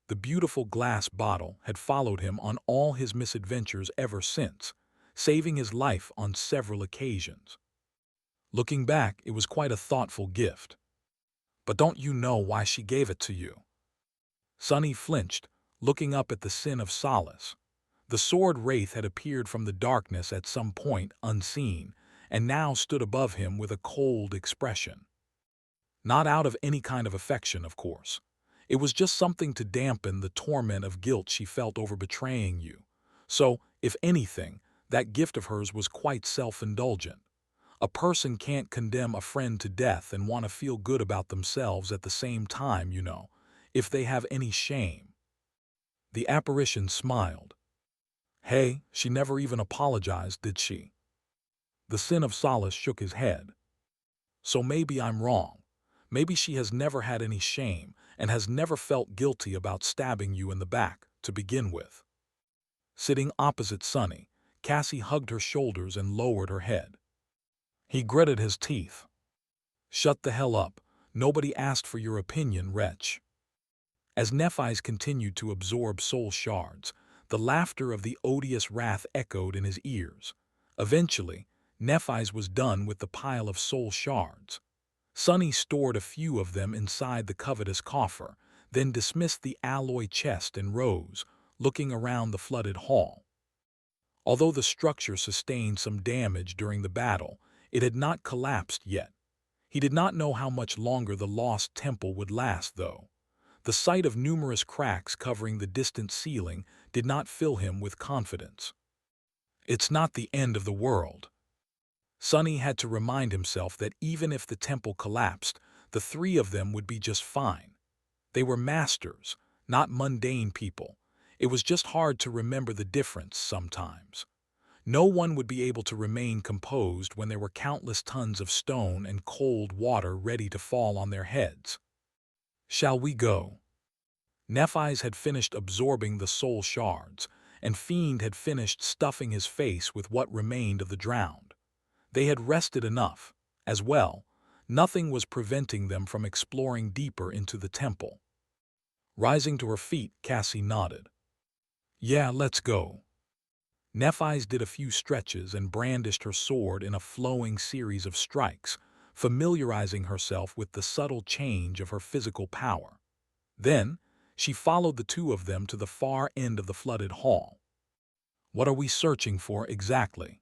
The beautiful glass bottle had followed him on all his misadventures ever since, saving his life on several occasions. Looking back, it was quite a thoughtful gift. But don't you know why she gave it to you? Sonny flinched, looking up at the Sin of Solace. The sword wraith had appeared from the darkness at some point unseen, and now stood above him with a cold expression. Not out of any kind of affection, of course. It was just something to dampen the torment of guilt she felt over betraying you. So, if anything, that gift of hers was quite self-indulgent. A person can't condemn a friend to death and want to feel good about themselves at the same time, you know, if they have any shame. The apparition smiled. Hey, she never even apologized, did she? The Sin of Solace shook his head. So maybe I'm wrong. Maybe she has never had any shame and has never felt guilty about stabbing you in the back, to begin with. Sitting opposite Sunny, Cassie hugged her shoulders and lowered her head. He gritted his teeth. "Shut the hell up. Nobody asked for your opinion, wretch." As Nephi's continued to absorb soul shards, the laughter of the odious wrath echoed in his ears. Eventually, Nephi's was done with the pile of soul shards. Sunny stored a few of them inside the covetous coffer, then dismissed the alloy chest and rose, looking around the flooded hall. Although the structure sustained some damage during the battle, it had not collapsed yet. He did not know how much longer the lost temple would last, though. The sight of numerous cracks covering the distant ceiling did not fill him with confidence. It's not the end of the world. Sunny had to remind himself that even if the temple collapsed, the three of them would be just fine. They were masters, not mundane people. It was just hard to remember the difference sometimes. No one would be able to remain composed when there were countless tons of stone and cold water ready to fall on their heads. "Shall we go?" Nephi's had finished absorbing the soul shards, and Fiend had finished stuffing his face with what remained of the drowned. They had rested enough. As well, nothing was preventing them from exploring deeper into the temple. Rising to her feet, Cassie nodded. "Yeah, let's go." Nephi's did a few stretches and brandished her sword in a flowing series of strikes, familiarizing herself with the subtle change of her physical power. Then, she followed the two of them to the far end of the flooded hall. "What are we searching for exactly?"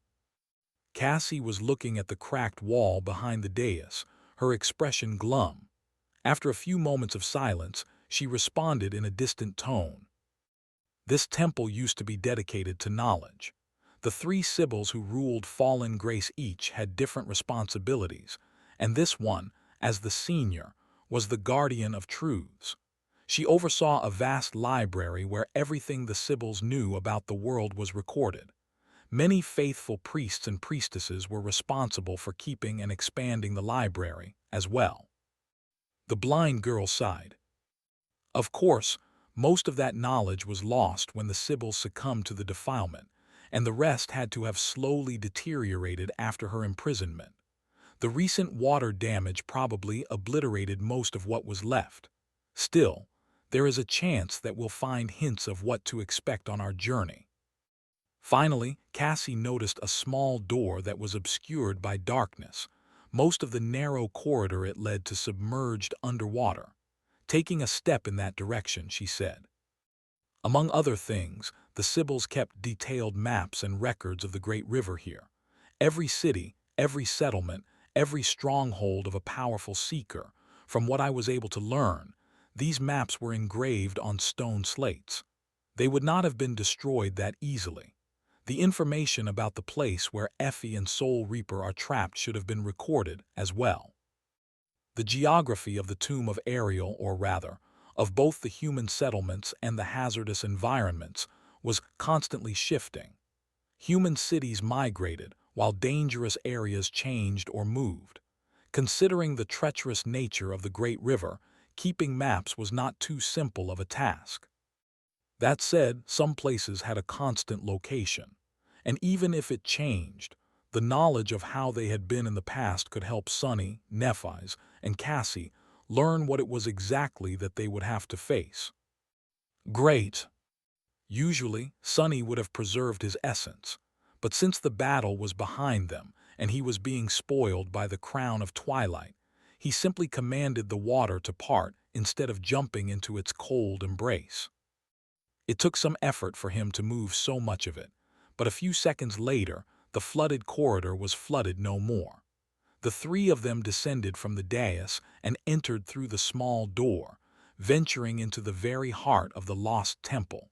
Cassie was looking at the cracked wall behind the dais, her expression glum. After a few moments of silence, she responded in a distant tone. "This temple used to be dedicated to knowledge. The three Sibyls who ruled Fallen Grace each had different responsibilities, and this one, as the senior, was the guardian of truths. She oversaw a vast library where everything the Sibyls knew about the world was recorded. Many faithful priests and priestesses were responsible for keeping and expanding the library as well." The blind girl sighed. Of course, most of that knowledge was lost when the Sibyls succumbed to the defilement, and the rest had to have slowly deteriorated after her imprisonment. The recent water damage probably obliterated most of what was left. Still, there is a chance that we'll find hints of what to expect on our journey. Finally, Cassie noticed a small door that was obscured by darkness. Most of the narrow corridor it led to submerged underwater. Taking a step in that direction, she said. Among other things, the Sibyls kept detailed maps and records of the great river here. Every city, every settlement, every stronghold of a powerful seeker. From what I was able to learn, these maps were engraved on stone slates. They would not have been destroyed that easily. The information about the place where Effie and Soul Reaper are trapped should have been recorded as well. The geography of the tomb of Ariel, or rather, of both the human settlements and the hazardous environments, was constantly shifting. Human cities migrated, while dangerous areas changed or moved. Considering the treacherous nature of the great river, keeping maps was not too simple of a task. That said, some places had a constant location, and even if it changed, the knowledge of how they had been in the past could help Sunny, Nephi's, and Cassie learn what it was exactly that they would have to face. Great. Usually, Sunny would have preserved his essence, but since the battle was behind them and he was being spoiled by the crown of twilight, he simply commanded the water to part instead of jumping into its cold embrace. It took some effort for him to move so much of it, but a few seconds later, the flooded corridor was flooded no more. The three of them descended from the dais and entered through the small door, venturing into the very heart of the lost temple.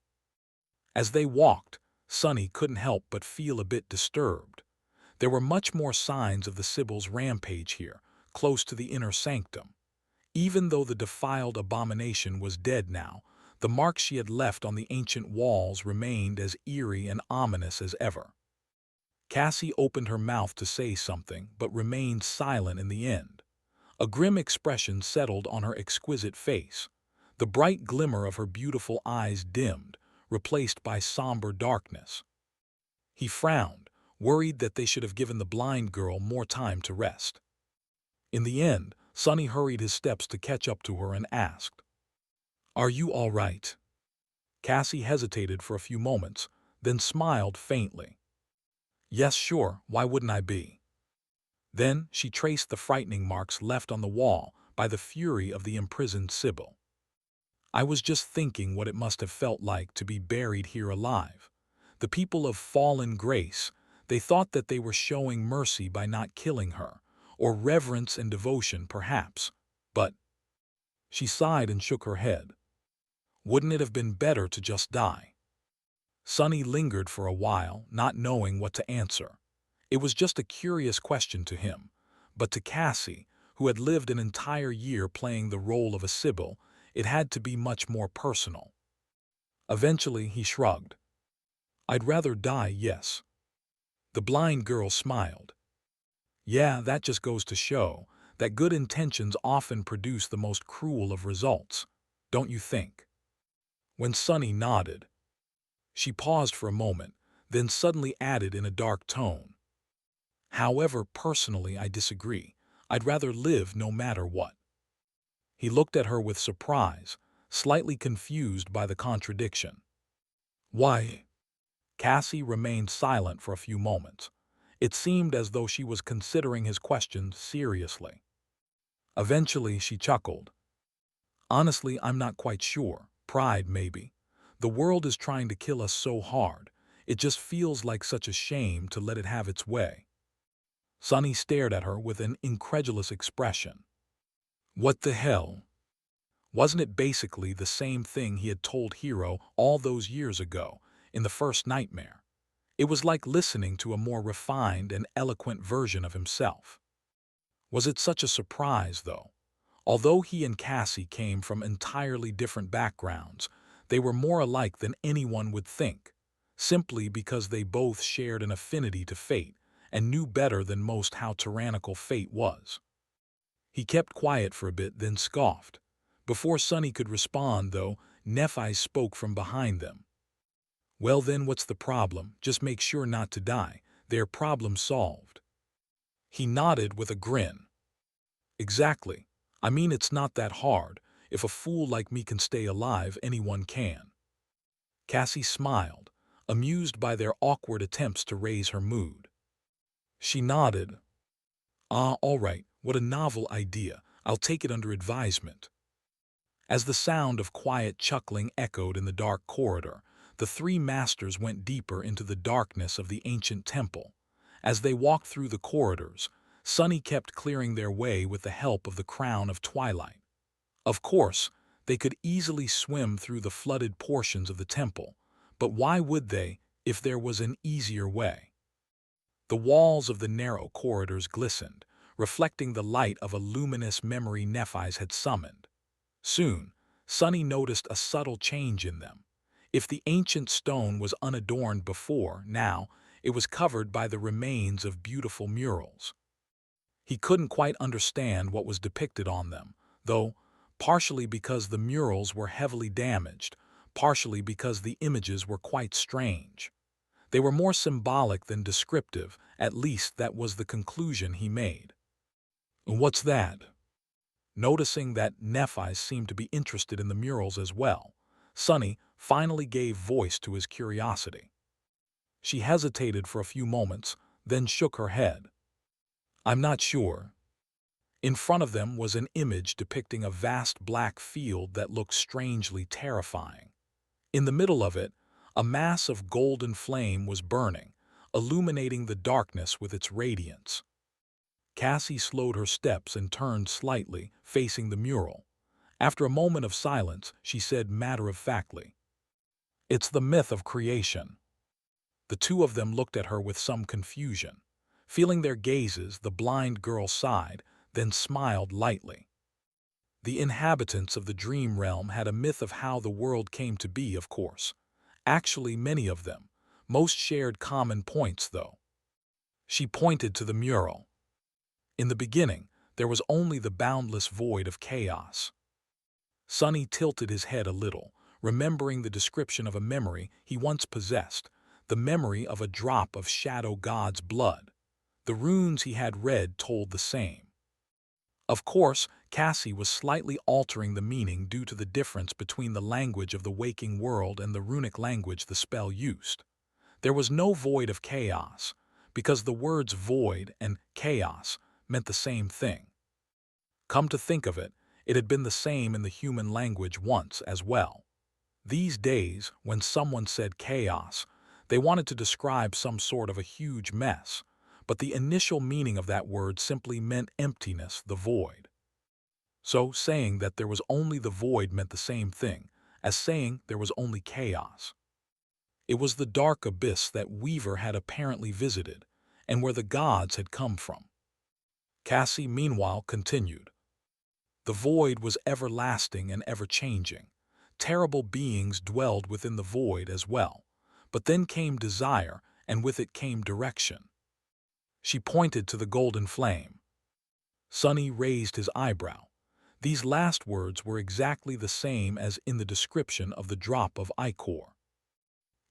As they walked, Sunny couldn't help but feel a bit disturbed. There were much more signs of the Sibyl's rampage here, close to the inner sanctum. Even though the defiled abomination was dead now, the marks she had left on the ancient walls remained as eerie and ominous as ever. Cassie opened her mouth to say something, but remained silent in the end. A grim expression settled on her exquisite face. The bright glimmer of her beautiful eyes dimmed, replaced by somber darkness. He frowned, worried that they should have given the blind girl more time to rest. In the end, Sonny hurried his steps to catch up to her and asked, "Are you all right?" Cassie hesitated for a few moments, then smiled faintly. "Yes, sure, why wouldn't I be?" Then she traced the frightening marks left on the wall by the fury of the imprisoned Sybil. "I was just thinking what it must have felt like to be buried here alive. The people of fallen grace, they thought that they were showing mercy by not killing her, or reverence and devotion perhaps, but—" She sighed and shook her head. "Wouldn't it have been better to just die?" Sonny lingered for a while, not knowing what to answer. It was just a curious question to him, but to Cassie, who had lived an entire year playing the role of a Sybil, it had to be much more personal. Eventually he shrugged. "I'd rather die, yes." The blind girl smiled. "Yeah, that just goes to show that good intentions often produce the most cruel of results, don't you think?" When Sonny nodded, she paused for a moment, then suddenly added in a dark tone, "However, personally I disagree. I'd rather live no matter what." He looked at her with surprise, slightly confused by the contradiction. "Why?" Cassie remained silent for a few moments. It seemed as though she was considering his question seriously. Eventually she chuckled. "Honestly, I'm not quite sure. Pride, maybe. The world is trying to kill us so hard. It just feels like such a shame to let it have its way." Sonny stared at her with an incredulous expression. What the hell? Wasn't it basically the same thing he had told Hero all those years ago, in the first nightmare? It was like listening to a more refined and eloquent version of himself. Was it such a surprise, though? Although he and Cassie came from entirely different backgrounds, they were more alike than anyone would think, simply because they both shared an affinity to fate and knew better than most how tyrannical fate was. He kept quiet for a bit, then scoffed. Before Sonny could respond, though, Nephi spoke from behind them. "Well then, what's the problem? Just make sure not to die. Their problem solved." He nodded with a grin. "Exactly. I mean, it's not that hard. If a fool like me can stay alive, anyone can." Cassie smiled, amused by their awkward attempts to raise her mood. She nodded. "Ah, all right, what a novel idea. I'll take it under advisement." As the sound of quiet chuckling echoed in the dark corridor, the three masters went deeper into the darkness of the ancient temple. As they walked through the corridors, Sonny kept clearing their way with the help of the Crown of Twilight. Of course, they could easily swim through the flooded portions of the temple, but why would they if there was an easier way? The walls of the narrow corridors glistened, reflecting the light of a luminous memory Nephi's had summoned. Soon, Sonny noticed a subtle change in them. If the ancient stone was unadorned before, now it was covered by the remains of beautiful murals. He couldn't quite understand what was depicted on them, though, partially because the murals were heavily damaged, partially because the images were quite strange. They were more symbolic than descriptive, at least that was the conclusion he made. "What's that?" Noticing that Nephi seemed to be interested in the murals as well, Sonny finally gave voice to his curiosity. She hesitated for a few moments, then shook her head. "I'm not sure." In front of them was an image depicting a vast black field that looked strangely terrifying. In the middle of it, a mass of golden flame was burning, illuminating the darkness with its radiance. Cassie slowed her steps and turned slightly, facing the mural. After a moment of silence, she said matter-of-factly, "It's the myth of creation." The two of them looked at her with some confusion. Feeling their gazes, the blind girl sighed, then smiled lightly. The inhabitants of the dream realm had a myth of how the world came to be, of course. Actually, many of them. Most shared common points, though. She pointed to the mural. In the beginning, There was only the boundless void of chaos. Sonny tilted his head a little, remembering the description of a memory he once possessed, the memory of a drop of Shadow God's blood. The runes he had read told the same. Of course, Cassie was slightly altering the meaning due to the difference between the language of the waking world and the runic language the spell used. There was no void of chaos, because the words void and chaos meant the same thing. Come to think of it, it had been the same in the human language once as well. These days, when someone said chaos, they wanted to describe some sort of a huge mess, but the initial meaning of that word simply meant emptiness, the void. So saying that there was only the void meant the same thing as saying there was only chaos. It was the dark abyss that Weaver had apparently visited, and where the gods had come from. Cassie, meanwhile, continued. The void was everlasting and ever-changing. Terrible beings dwelled within the void as well. But then came desire, and with it came direction. She pointed to the golden flame. Sonny raised his eyebrow. These last words were exactly the same as in the description of the drop of ichor.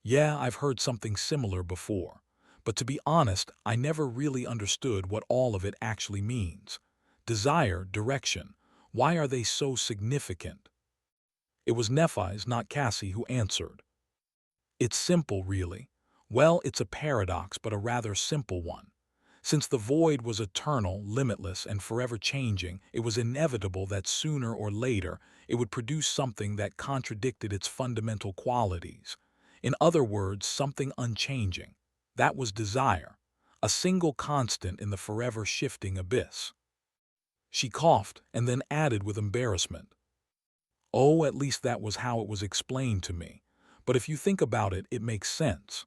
Yeah, I've heard something similar before. But to be honest, I never really understood what all of it actually means. Desire, direction. Why are they so significant? It was Nephi's, not Cassie, who answered. It's simple, really. Well, it's a paradox, but a rather simple one. Since the void was eternal, limitless, and forever changing, it was inevitable that sooner or later it would produce something that contradicted its fundamental qualities. In other words, something unchanging. That was desire, a single constant in the forever shifting abyss. She coughed and then added with embarrassment. Oh, at least that was how it was explained to me. But if you think about it, it makes sense.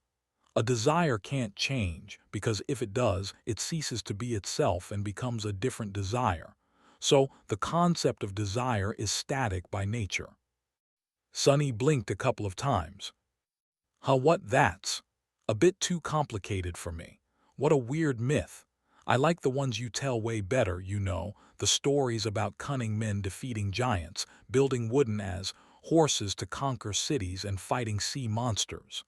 A desire can't change, because if it does, it ceases to be itself and becomes a different desire. So, the concept of desire is static by nature. Sonny blinked a couple of times. That's a bit too complicated for me. What a weird myth. I like the ones you tell way better, the stories about cunning men defeating giants, building wooden as horses to conquer cities and fighting sea monsters.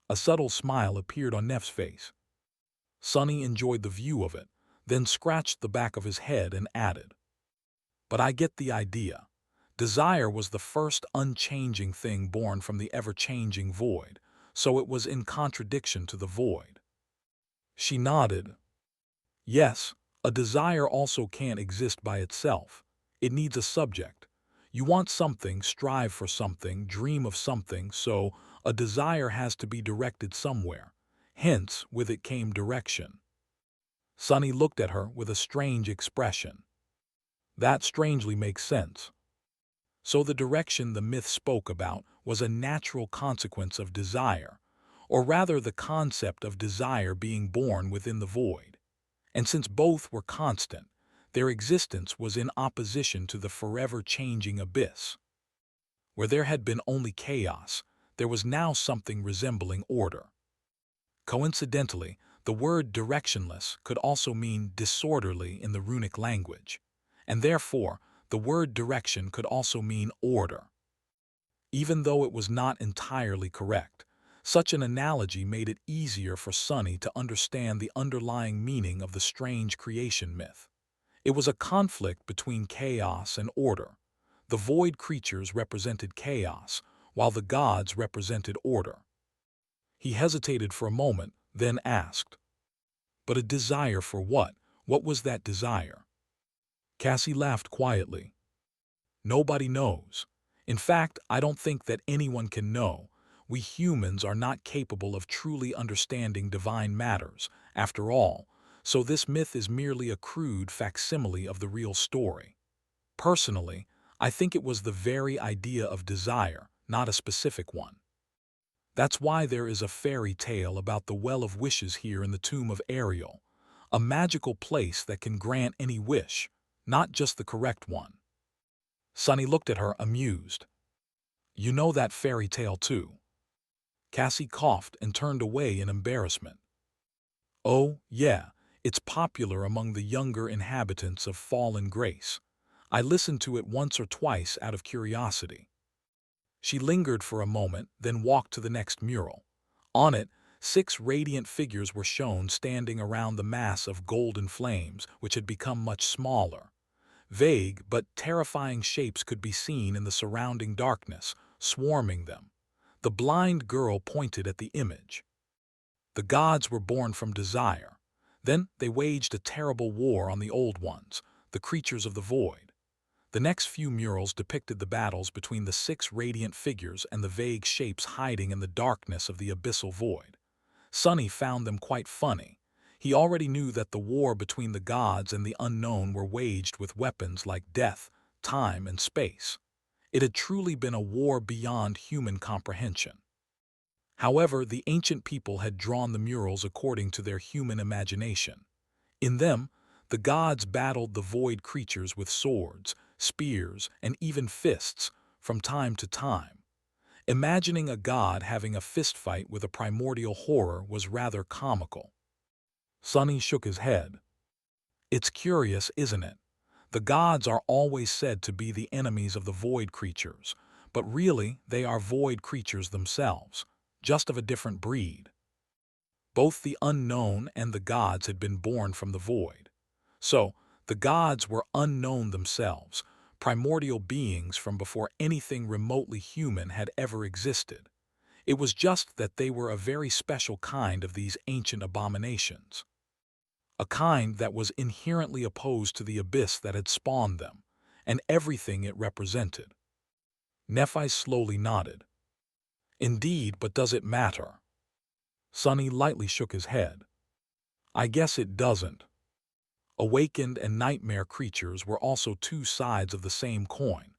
A subtle smile appeared on Neff's face. Sonny enjoyed the view of it, then scratched the back of his head and added, but I get the idea. Desire was the first unchanging thing born from the ever-changing void, so it was in contradiction to the void. She nodded. Yes, a desire also can't exist by itself. It needs a subject. You want something, strive for something, dream of something, so a desire has to be directed somewhere. Hence, with it came direction. Sonny looked at her with a strange expression. That strangely makes sense. So the direction the myth spoke about was a natural consequence of desire, or rather the concept of desire being born within the void. And since both were constant, their existence was in opposition to the forever changing abyss. Where there had been only chaos, there was now something resembling order. Coincidentally, the word directionless could also mean disorderly in the runic language, and therefore the word direction could also mean order. Even though it was not entirely correct, such an analogy made it easier for Sonny to understand the underlying meaning of the strange creation myth. It was a conflict between chaos and order. The void creatures represented chaos, while the gods represented order. He hesitated for a moment, then asked, but a desire for what? What was that desire? Cassie laughed quietly. Nobody knows. In fact, I don't think that anyone can know. We humans are not capable of truly understanding divine matters, after all, so this myth is merely a crude facsimile of the real story. Personally, I think it was the very idea of desire, not a specific one. That's why there is a fairy tale about the Well of Wishes here in the tomb of Ariel, a magical place that can grant any wish, not just the correct one. Sonny looked at her, amused. You know that fairy tale too? Cassie coughed and turned away in embarrassment. Oh, yeah, It's popular among the younger inhabitants of Fallen Grace. I listened to it once or twice out of curiosity." She lingered for a moment, then walked to the next mural. On it, 6 radiant figures were shown standing around the mass of golden flames, which had become much smaller. Vague but terrifying shapes could be seen in the surrounding darkness, swarming them. The blind girl pointed at the image. The gods were born from desire. Then they waged a terrible war on the old ones, the creatures of the void. The next few murals depicted the battles between the 6 radiant figures and the vague shapes hiding in the darkness of the abyssal void. Sonny found them quite funny. He already knew that the war between the gods and the unknown were waged with weapons like death, time, and space. It had truly been a war beyond human comprehension. However, the ancient people had drawn the murals according to their human imagination. In them, the gods battled the void creatures with swords, spears, and even fists from time to time. Imagining a god having a fistfight with a primordial horror was rather comical. Sonny shook his head. "It's curious, isn't it? The gods are always said to be the enemies of the void creatures, but really they are void creatures themselves, just of a different breed. Both the unknown and the gods had been born from the void. So, the gods were unknown themselves, primordial beings from before anything remotely human had ever existed. It was just that they were a very special kind of these ancient abominations. A kind that was inherently opposed to the abyss that had spawned them, and everything it represented." Nephi slowly nodded. "Indeed, but does it matter?" Sonny lightly shook his head. "I guess it doesn't. Awakened and nightmare creatures were also 2 sides of the same coin.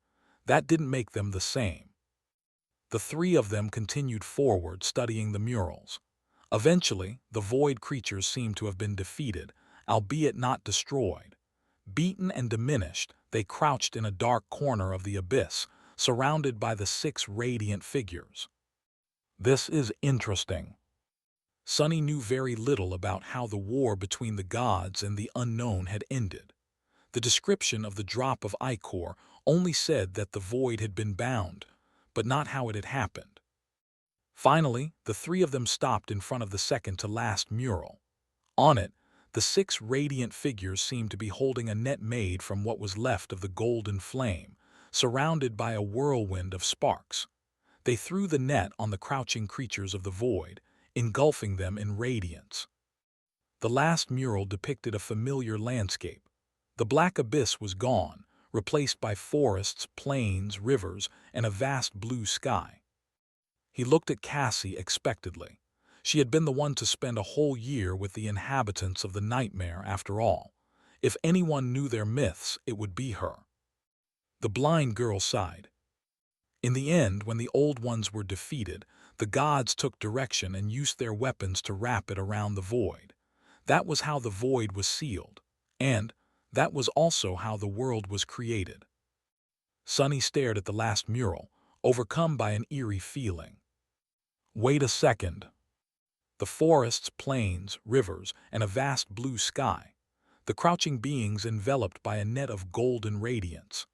That didn't make them the same." The 3 of them continued forward, studying the murals. Eventually, the void creatures seemed to have been defeated, albeit not destroyed. Beaten and diminished, they crouched in a dark corner of the abyss, surrounded by the 6 radiant figures. "This is interesting." Sonny knew very little about how the war between the gods and the unknown had ended. The description of the drop of ichor only said that the void had been bound, but not how it had happened. Finally, the 3 of them stopped in front of the second-to-last mural. On it, the 6 radiant figures seemed to be holding a net made from what was left of the golden flame, surrounded by a whirlwind of sparks. They threw the net on the crouching creatures of the void, engulfing them in radiance. The last mural depicted a familiar landscape. The black abyss was gone, replaced by forests, plains, rivers, and a vast blue sky. He looked at Cassie expectantly. She had been the one to spend a whole year with the inhabitants of the nightmare after all. If anyone knew their myths, it would be her. The blind girl sighed. In the end, when the old ones were defeated, the gods took direction and used their weapons to wrap it around the void. That was how the void was sealed, and that was also how the world was created. Sonny stared at the last mural, overcome by an eerie feeling. Wait a second. The forests, plains, rivers, and a vast blue sky. The crouching beings enveloped by a net of golden radiance.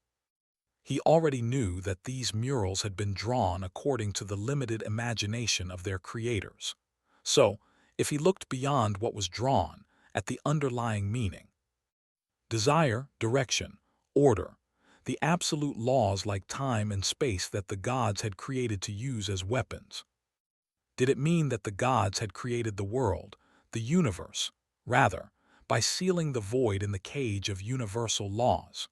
He already knew that these murals had been drawn according to the limited imagination of their creators. So, if he looked beyond what was drawn, at the underlying meaning, desire, direction, order, the absolute laws like time and space that the gods had created to use as weapons. Did it mean that the gods had created the world, the universe, rather, by sealing the void in the cage of universal laws?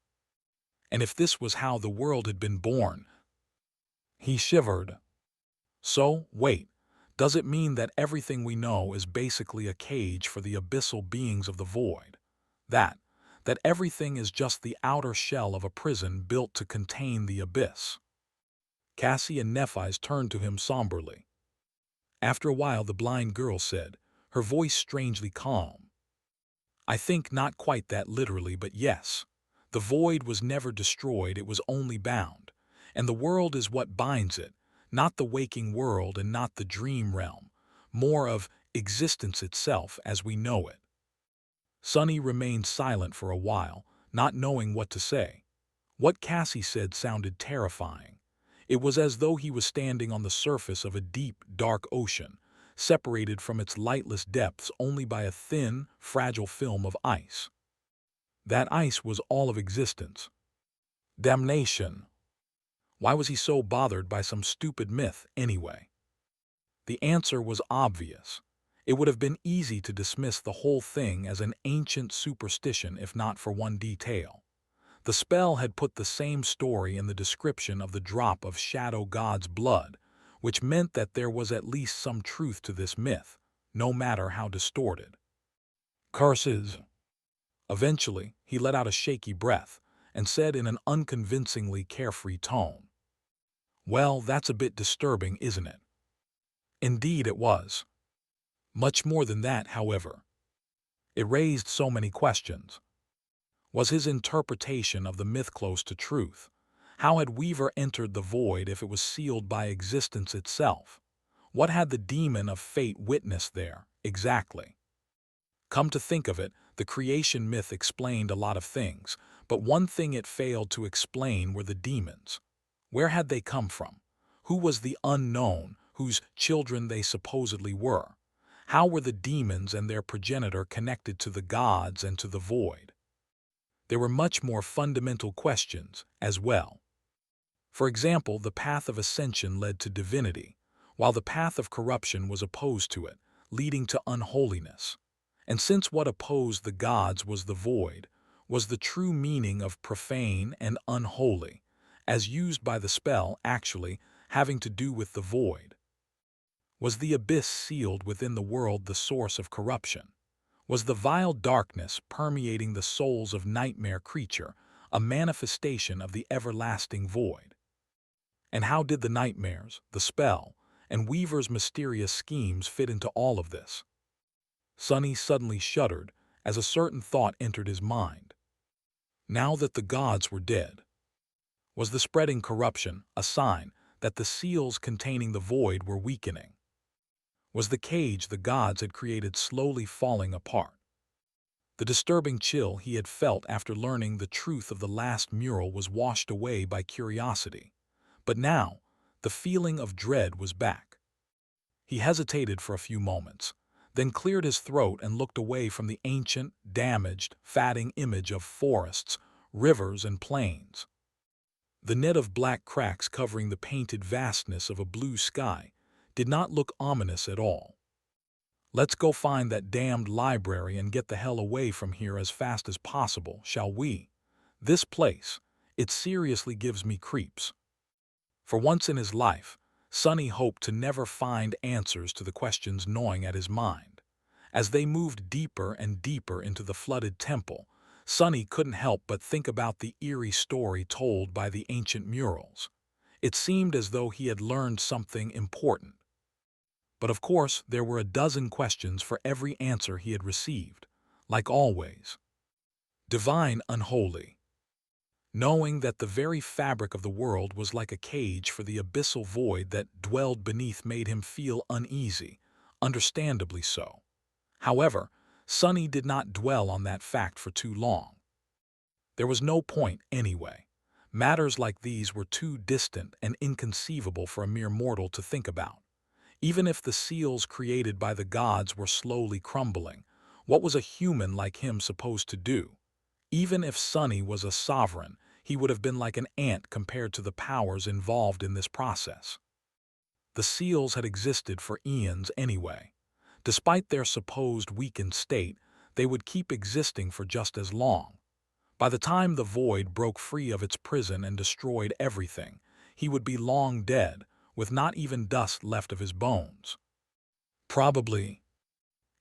And if this was how the world had been born, he shivered. So, wait, does it mean that everything we know is basically a cage for the abyssal beings of the void? That everything is just the outer shell of a prison built to contain the abyss? Cassie and Nephi turned to him somberly. After a while, the blind girl said, her voice strangely calm, "I think not quite that literally, but yes. The void was never destroyed, it was only bound. And the world is what binds it, not the waking world and not the dream realm, more of existence itself as we know it." Sonny remained silent for a while, not knowing what to say. What Cassie said sounded terrifying. It was as though he was standing on the surface of a deep, dark ocean, separated from its lightless depths only by a thin, fragile film of ice. That ice was all of existence. Damnation! Why was he so bothered by some stupid myth, anyway? The answer was obvious. It would have been easy to dismiss the whole thing as an ancient superstition if not for one detail. The spell had put the same story in the description of the drop of Shadow God's blood, which meant that there was at least some truth to this myth, no matter how distorted. Curses! Eventually, he let out a shaky breath and said in an unconvincingly carefree tone, "Well, that's a bit disturbing, isn't it?" Indeed it was. Much more than that, however. It raised so many questions. Was his interpretation of the myth close to truth? How had Weaver entered the void if it was sealed by existence itself? What had the demon of fate witnessed there, exactly? Come to think of it, the creation myth explained a lot of things, but one thing it failed to explain were the demons. Where had they come from? Who was the unknown, whose children they supposedly were? How were the demons and their progenitor connected to the gods and to the void? There were much more fundamental questions as well. For example, the path of ascension led to divinity, while the path of corruption was opposed to it, leading to unholiness. And since what opposed the gods was the void, was the true meaning of profane and unholy, as used by the spell actually having to do with the void? Was the abyss sealed within the world the source of corruption? Was the vile darkness permeating the souls of nightmare creature a manifestation of the everlasting void? And how did the nightmares, the spell, and Weaver's mysterious schemes fit into all of this? Sonny suddenly shuddered as a certain thought entered his mind. Now that the gods were dead, was the spreading corruption a sign that the seals containing the void were weakening? Was the cage the gods had created slowly falling apart? The disturbing chill he had felt after learning the truth of the last mural was washed away by curiosity. But now, the feeling of dread was back. He hesitated for a few moments, then cleared his throat and looked away from the ancient, damaged, fatting image of forests, rivers, and plains. The net of black cracks covering the painted vastness of a blue sky did not look ominous at all. "Let's go find that damned library and get the hell away from here as fast as possible, shall we? This place, it seriously gives me creeps." For once in his life, Sonny hoped to never find answers to the questions gnawing at his mind. As they moved deeper and deeper into the flooded temple, Sonny couldn't help but think about the eerie story told by the ancient murals. It seemed as though he had learned something important. But of course, there were a dozen questions for every answer he had received, like always. Divine unholy. Knowing that the very fabric of the world was like a cage for the abyssal void that dwelled beneath made him feel uneasy, understandably so. However, Sonny did not dwell on that fact for too long. There was no point anyway. Matters like these were too distant and inconceivable for a mere mortal to think about. Even if the seals created by the gods were slowly crumbling, what was a human like him supposed to do? Even if Sonny was a sovereign, he would have been like an ant compared to the powers involved in this process. The seals had existed for eons anyway. Despite their supposed weakened state, they would keep existing for just as long. By the time the void broke free of its prison and destroyed everything, he would be long dead, with not even dust left of his bones. Probably.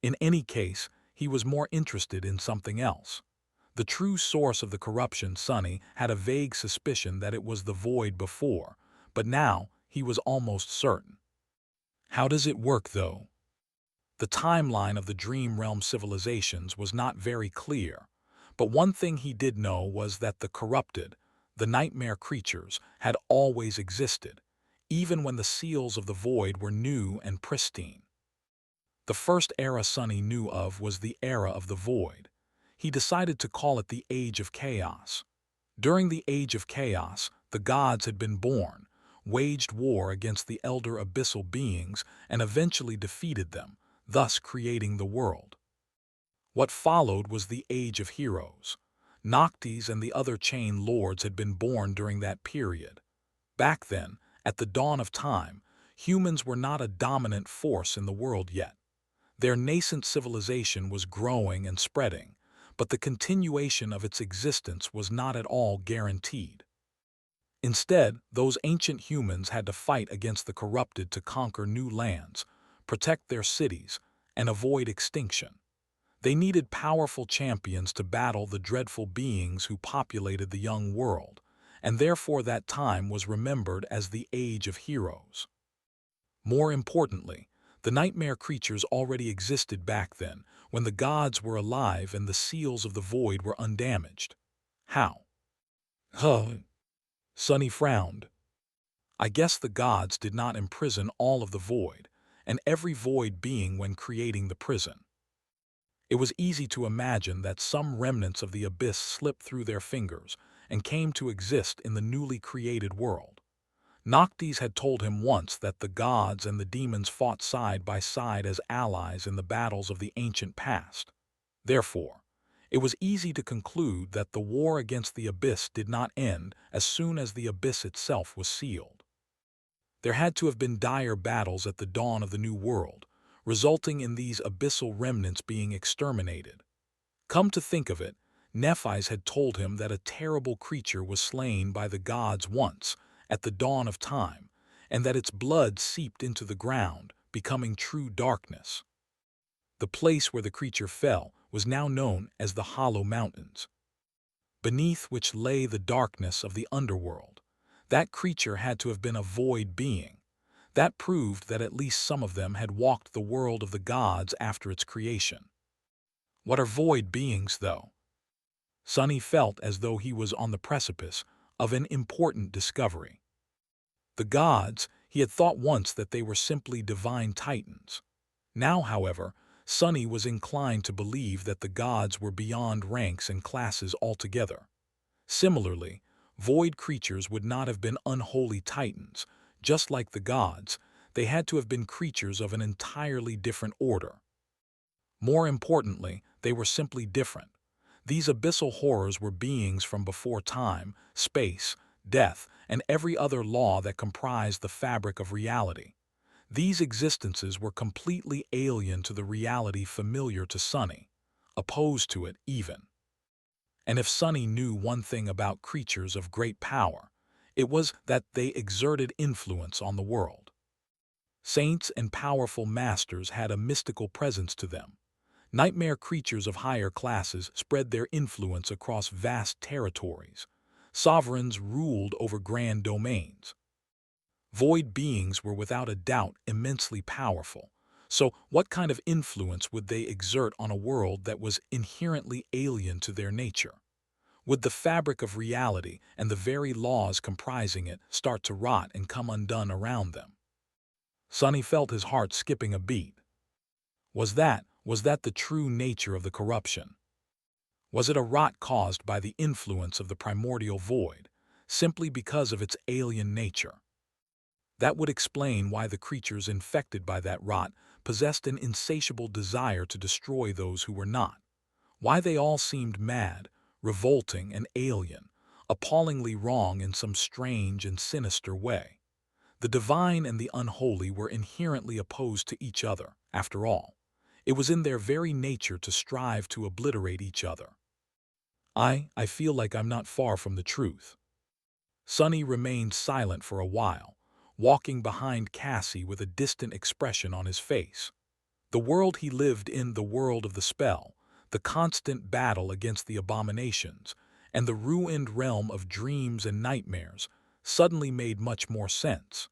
In any case, he was more interested in something else. The true source of the corruption. Sonny had a vague suspicion that it was the void before, but now he was almost certain. How does it work, though? The timeline of the Dream Realm civilizations was not very clear, but one thing he did know was that the corrupted, the nightmare creatures, had always existed, even when the seals of the void were new and pristine. The first era Sonny knew of was the era of the void. He decided to call it the Age of Chaos. During the Age of Chaos, the gods had been born, waged war against the elder abyssal beings, and eventually defeated them, thus creating the world. What followed was the Age of Heroes. Noctis and the other chain lords had been born during that period. Back then, at the dawn of time, humans were not a dominant force in the world yet. Their nascent civilization was growing and spreading, but the continuation of its existence was not at all guaranteed. Instead, those ancient humans had to fight against the corrupted to conquer new lands, protect their cities, and avoid extinction. They needed powerful champions to battle the dreadful beings who populated the young world, and therefore that time was remembered as the Age of Heroes. More importantly, the nightmare creatures already existed back then, when the gods were alive and the seals of the void were undamaged. How? Sunny frowned. I guess the gods did not imprison all of the void, and every void being when creating the prison. It was easy to imagine that some remnants of the abyss slipped through their fingers and came to exist in the newly created world. Noctis had told him once that the gods and the demons fought side by side as allies in the battles of the ancient past. Therefore, it was easy to conclude that the war against the abyss did not end as soon as the abyss itself was sealed. There had to have been dire battles at the dawn of the new world, resulting in these abyssal remnants being exterminated. Come to think of it, Nephis had told him that a terrible creature was slain by the gods once, at the dawn of time, and that its blood seeped into the ground, becoming true darkness. The place where the creature fell was now known as the Hollow Mountains, beneath which lay the darkness of the underworld. That creature had to have been a void being. That proved that at least some of them had walked the world of the gods after its creation. What are void beings, though? Sunny felt as though he was on the precipice of an important discovery. The gods, he had thought once that they were simply divine titans. Now, however, Sunny was inclined to believe that the gods were beyond ranks and classes altogether. Similarly, void creatures would not have been unholy titans. Just like the gods, they had to have been creatures of an entirely different order. More importantly, they were simply different. These abyssal horrors were beings from before time, space, death, and every other law that comprised the fabric of reality. These existences were completely alien to the reality familiar to Sunny, opposed to it even. And if Sunny knew one thing about creatures of great power, it was that they exerted influence on the world. Saints and powerful masters had a mystical presence to them. Nightmare creatures of higher classes spread their influence across vast territories. Sovereigns ruled over grand domains. Void beings were without a doubt immensely powerful. So what kind of influence would they exert on a world that was inherently alien to their nature? Would the fabric of reality and the very laws comprising it start to rot and come undone around them? Sunny felt his heart skipping a beat. Was that the true nature of the corruption? Was it a rot caused by the influence of the primordial void, simply because of its alien nature? That would explain why the creatures infected by that rot possessed an insatiable desire to destroy those who were not. Why they all seemed mad, revolting, and alien, appallingly wrong in some strange and sinister way. The divine and the unholy were inherently opposed to each other, after all. It was in their very nature to strive to obliterate each other. I feel like I'm not far from the truth. Sunny remained silent for a while, walking behind Cassie with a distant expression on his face. The world he lived in, the world of the spell, the constant battle against the abominations, and the ruined realm of dreams and nightmares, suddenly made much more sense.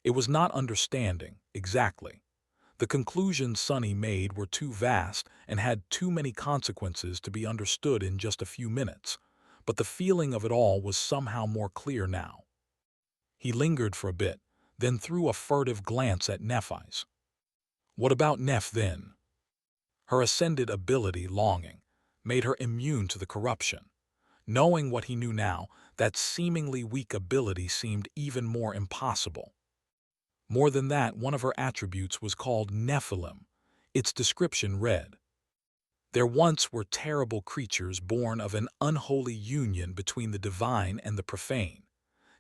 It was not understanding, exactly. The conclusions Sunny made were too vast and had too many consequences to be understood in just a few minutes, but the feeling of it all was somehow more clear now. He lingered for a bit, then threw a furtive glance at Nephis. What about Neph then? Her ascended ability longing, made her immune to the corruption. Knowing what he knew now, that seemingly weak ability seemed even more impossible. More than that, one of her attributes was called Nephilim. Its description read, "There once were terrible creatures born of an unholy union between the divine and the profane.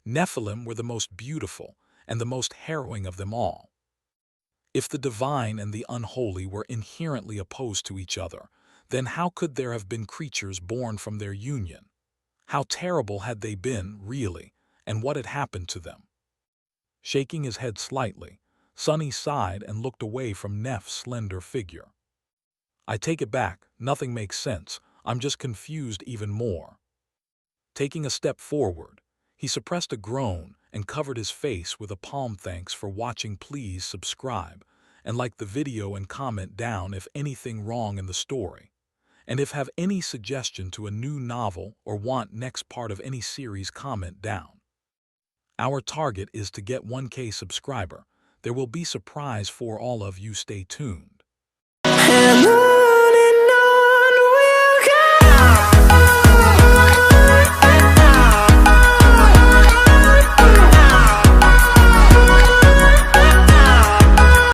Nephilim were the most beautiful and the most harrowing of them all. If the divine and the unholy were inherently opposed to each other, then how could there have been creatures born from their union? How terrible had they been, really, and what had happened to them?" Shaking his head slightly, Sonny sighed and looked away from Neff's slender figure. "I take it back, nothing makes sense. I'm just confused even more." Taking a step forward, he suppressed a groan and covered his face with a palm. "Thanks for watching. Please subscribe and like the video and comment down if anything wrong in the story. And if have any suggestion to a new novel or want next part of any series, comment down. Our target is to get 1K subscriber. There will be surprise for all of you. Stay tuned.